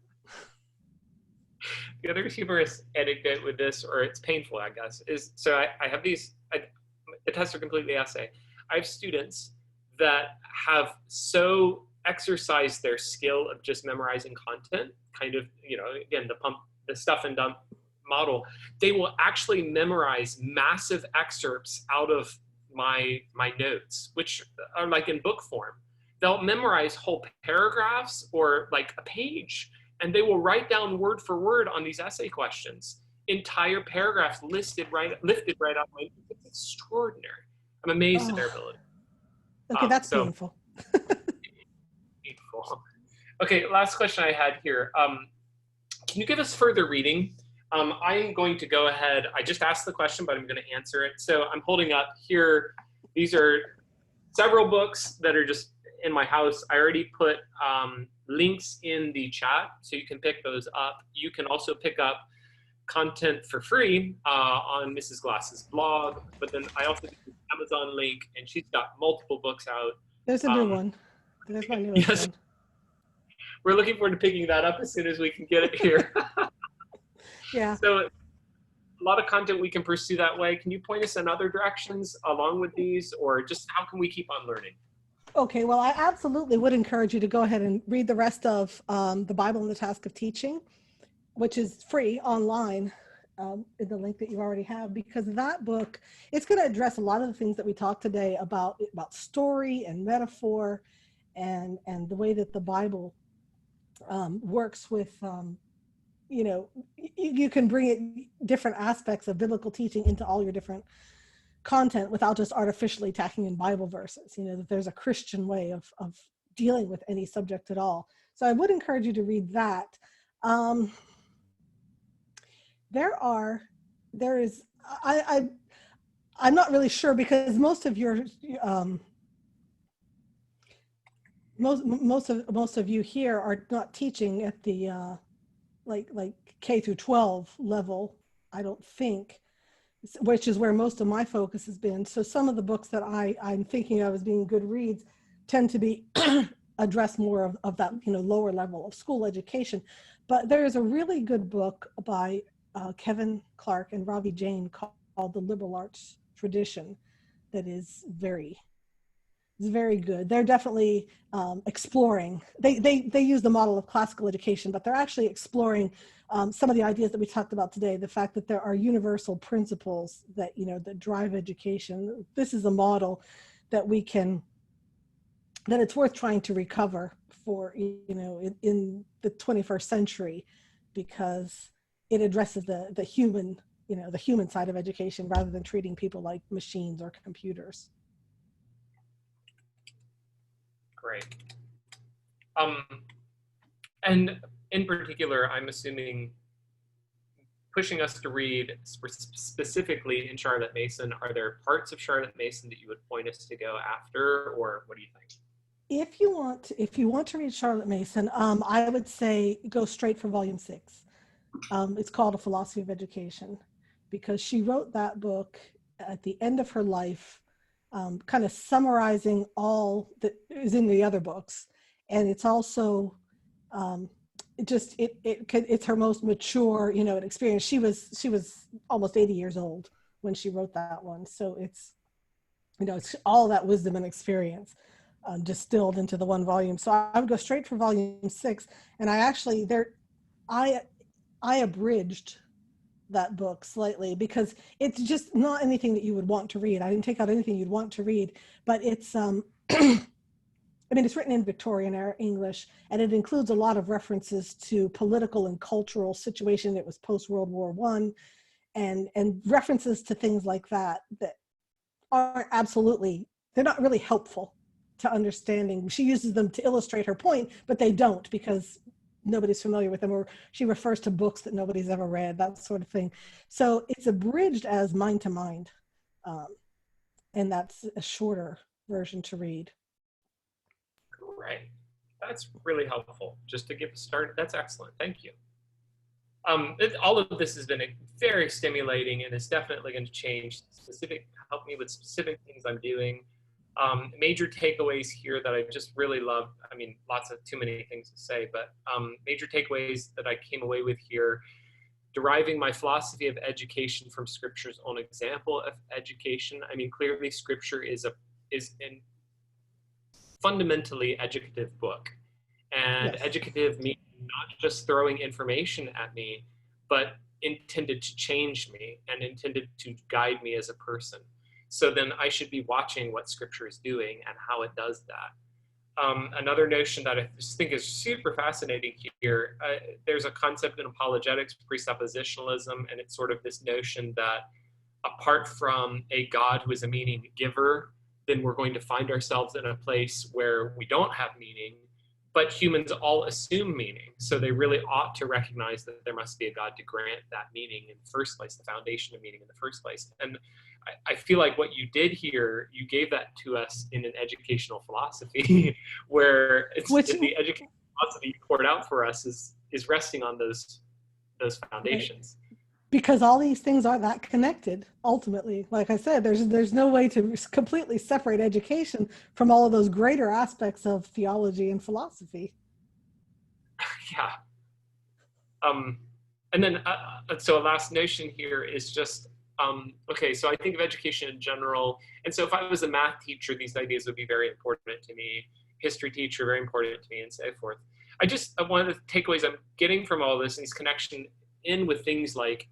other humorous anecdote with this, or it's painful, I guess, is, so I have the tests are completely essay. I have students that have so exercised their skill of just memorizing content, kind of, again, the stuff and dump model, they will actually memorize massive excerpts out of my notes, which are like in book form. They'll memorize whole paragraphs or like a page, and they will write down word for word on these essay questions, entire paragraphs lifted right out of my, it's extraordinary. I'm amazed at their ability. Okay, that's painful. Painful. Okay, last question I had here. Can you give us further reading? I'm going to go ahead. I just asked the question, but I'm going to answer it. So I'm holding up here. These are several books that are just in my house. I already put links in the chat, so you can pick those up. You can also pick up content for free on Mrs. Glass's blog, but then I also did an Amazon link, and she's got multiple books out. There's a new one. There's my newest one. We're looking forward to picking that up as soon as we can get it here. Yeah. So a lot of content we can pursue that way. Can you point us in other directions along with these, or just how can we keep on learning? Okay, well, I absolutely would encourage you to go ahead and read the rest of The Bible and the Task of Teaching, which is free online in the link that you already have, because that book, it's going to address a lot of the things that we talked today about story and metaphor and the way that the Bible works with, you can bring it, different aspects of biblical teaching into all your different content without just artificially tacking in Bible verses, that there's a Christian way of dealing with any subject at all. So I would encourage you to read that. I'm not really sure, because most of your most of you here are not teaching at the like K through 12 level, I don't think, which is where most of my focus has been. So some of the books that I'm thinking of as being good reads tend to be address more of that lower level of school education. But there is a really good book by Kevin Clark and Ravi Jain called The Liberal Arts Tradition that is very good. They're definitely exploring. They use the model of classical education, but they're actually exploring some of the ideas that we talked about today. The fact that there are universal principles that that drive education. This is a model that that it's worth trying to recover for in the 21st century, because it addresses the human the human side of education rather than treating people like machines or computers. Great. And in particular, I'm assuming pushing us to read specifically in Charlotte Mason. Are there parts of Charlotte Mason that you would point us to go after, or what do you think? If you want to read Charlotte Mason, I would say go straight for volume 6. It's called A Philosophy of Education, because she wrote that book at the end of her life, kind of summarizing all that is in the other books. And it's also it's her most mature, experience. She was almost 80 years old when she wrote that one. So it's all that wisdom and experience distilled into the one volume. So I would go straight for volume 6. And I abridged that book slightly, because it's just not anything that you would want to read. I didn't take out anything you'd want to read, but it's it's written in Victorian era English, and it includes a lot of references to political and cultural situation. It was post World War I, and references to things like that are they're not really helpful to understanding. She uses them to illustrate her point, but they don't, because nobody's familiar with them, or she refers to books that nobody's ever read, that sort of thing. So it's abridged as Mind to Mind, and that's a shorter version to read. Great. That's really helpful. Just to get started, that's excellent. Thank you. All of this has been very stimulating, and is definitely going to help me with specific things I'm doing. Major takeaways here that I just really love. Too many things to say, but major takeaways that I came away with here: deriving my philosophy of education from Scripture's own example of education. Clearly Scripture is an fundamentally educative book, and yes. Educative means not just throwing information at me, but intended to change me and intended to guide me as a person. So then I should be watching what Scripture is doing and how it does that. Another notion that I just think is super fascinating here, there's a concept in apologetics, presuppositionalism, and it's sort of this notion that apart from a God who is a meaning giver, then we're going to find ourselves in a place where we don't have meaning, but humans all assume meaning. So they really ought to recognize that there must be a God to grant that meaning in the first place, the foundation of meaning in the first place. And I feel like what you did here, you gave that to us in an educational philosophy, where the educational philosophy you poured out for us is resting on those foundations. Right. Because all these things are that connected, ultimately. Like I said, there's no way to completely separate education from all of those greater aspects of theology and philosophy. Yeah. And then, so a last notion here is just, okay, so I think of education in general. And so if I was a math teacher, these ideas would be very important to me. History teacher, very important to me, and so forth. One of the takeaways I'm getting from all this, and these connection in with things like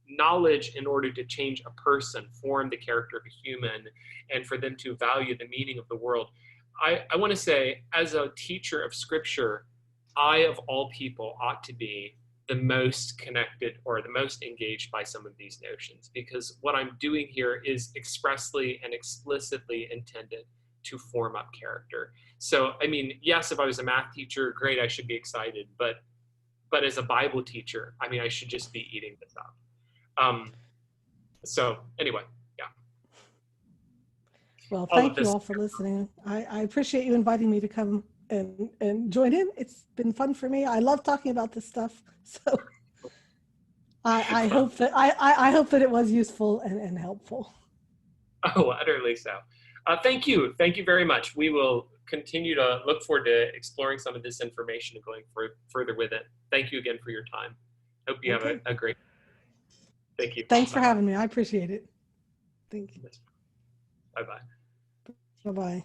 knowledge in order to change a person, form the character of a human, and for them to value the meaning of the world. I want to say, as a teacher of Scripture, I, of all people, ought to be the most connected or the most engaged by some of these notions, because what I'm doing here is expressly and explicitly intended to form up character. So, yes, if I was a math teacher, great, I should be excited, but as a Bible teacher, I should just be eating this up. So anyway, yeah. Well, thank you all for listening. I appreciate you inviting me to come and join in. It's been fun for me. I love talking about this stuff. So I hope that it was useful and helpful. Oh, utterly so. Thank you. Thank you very much. We will continue to look forward to exploring some of this information and going further with it. Thank you again for your time. Hope you have a great. Thank you. Thanks for having me. I appreciate it. Thank you. Bye-bye. Bye-bye.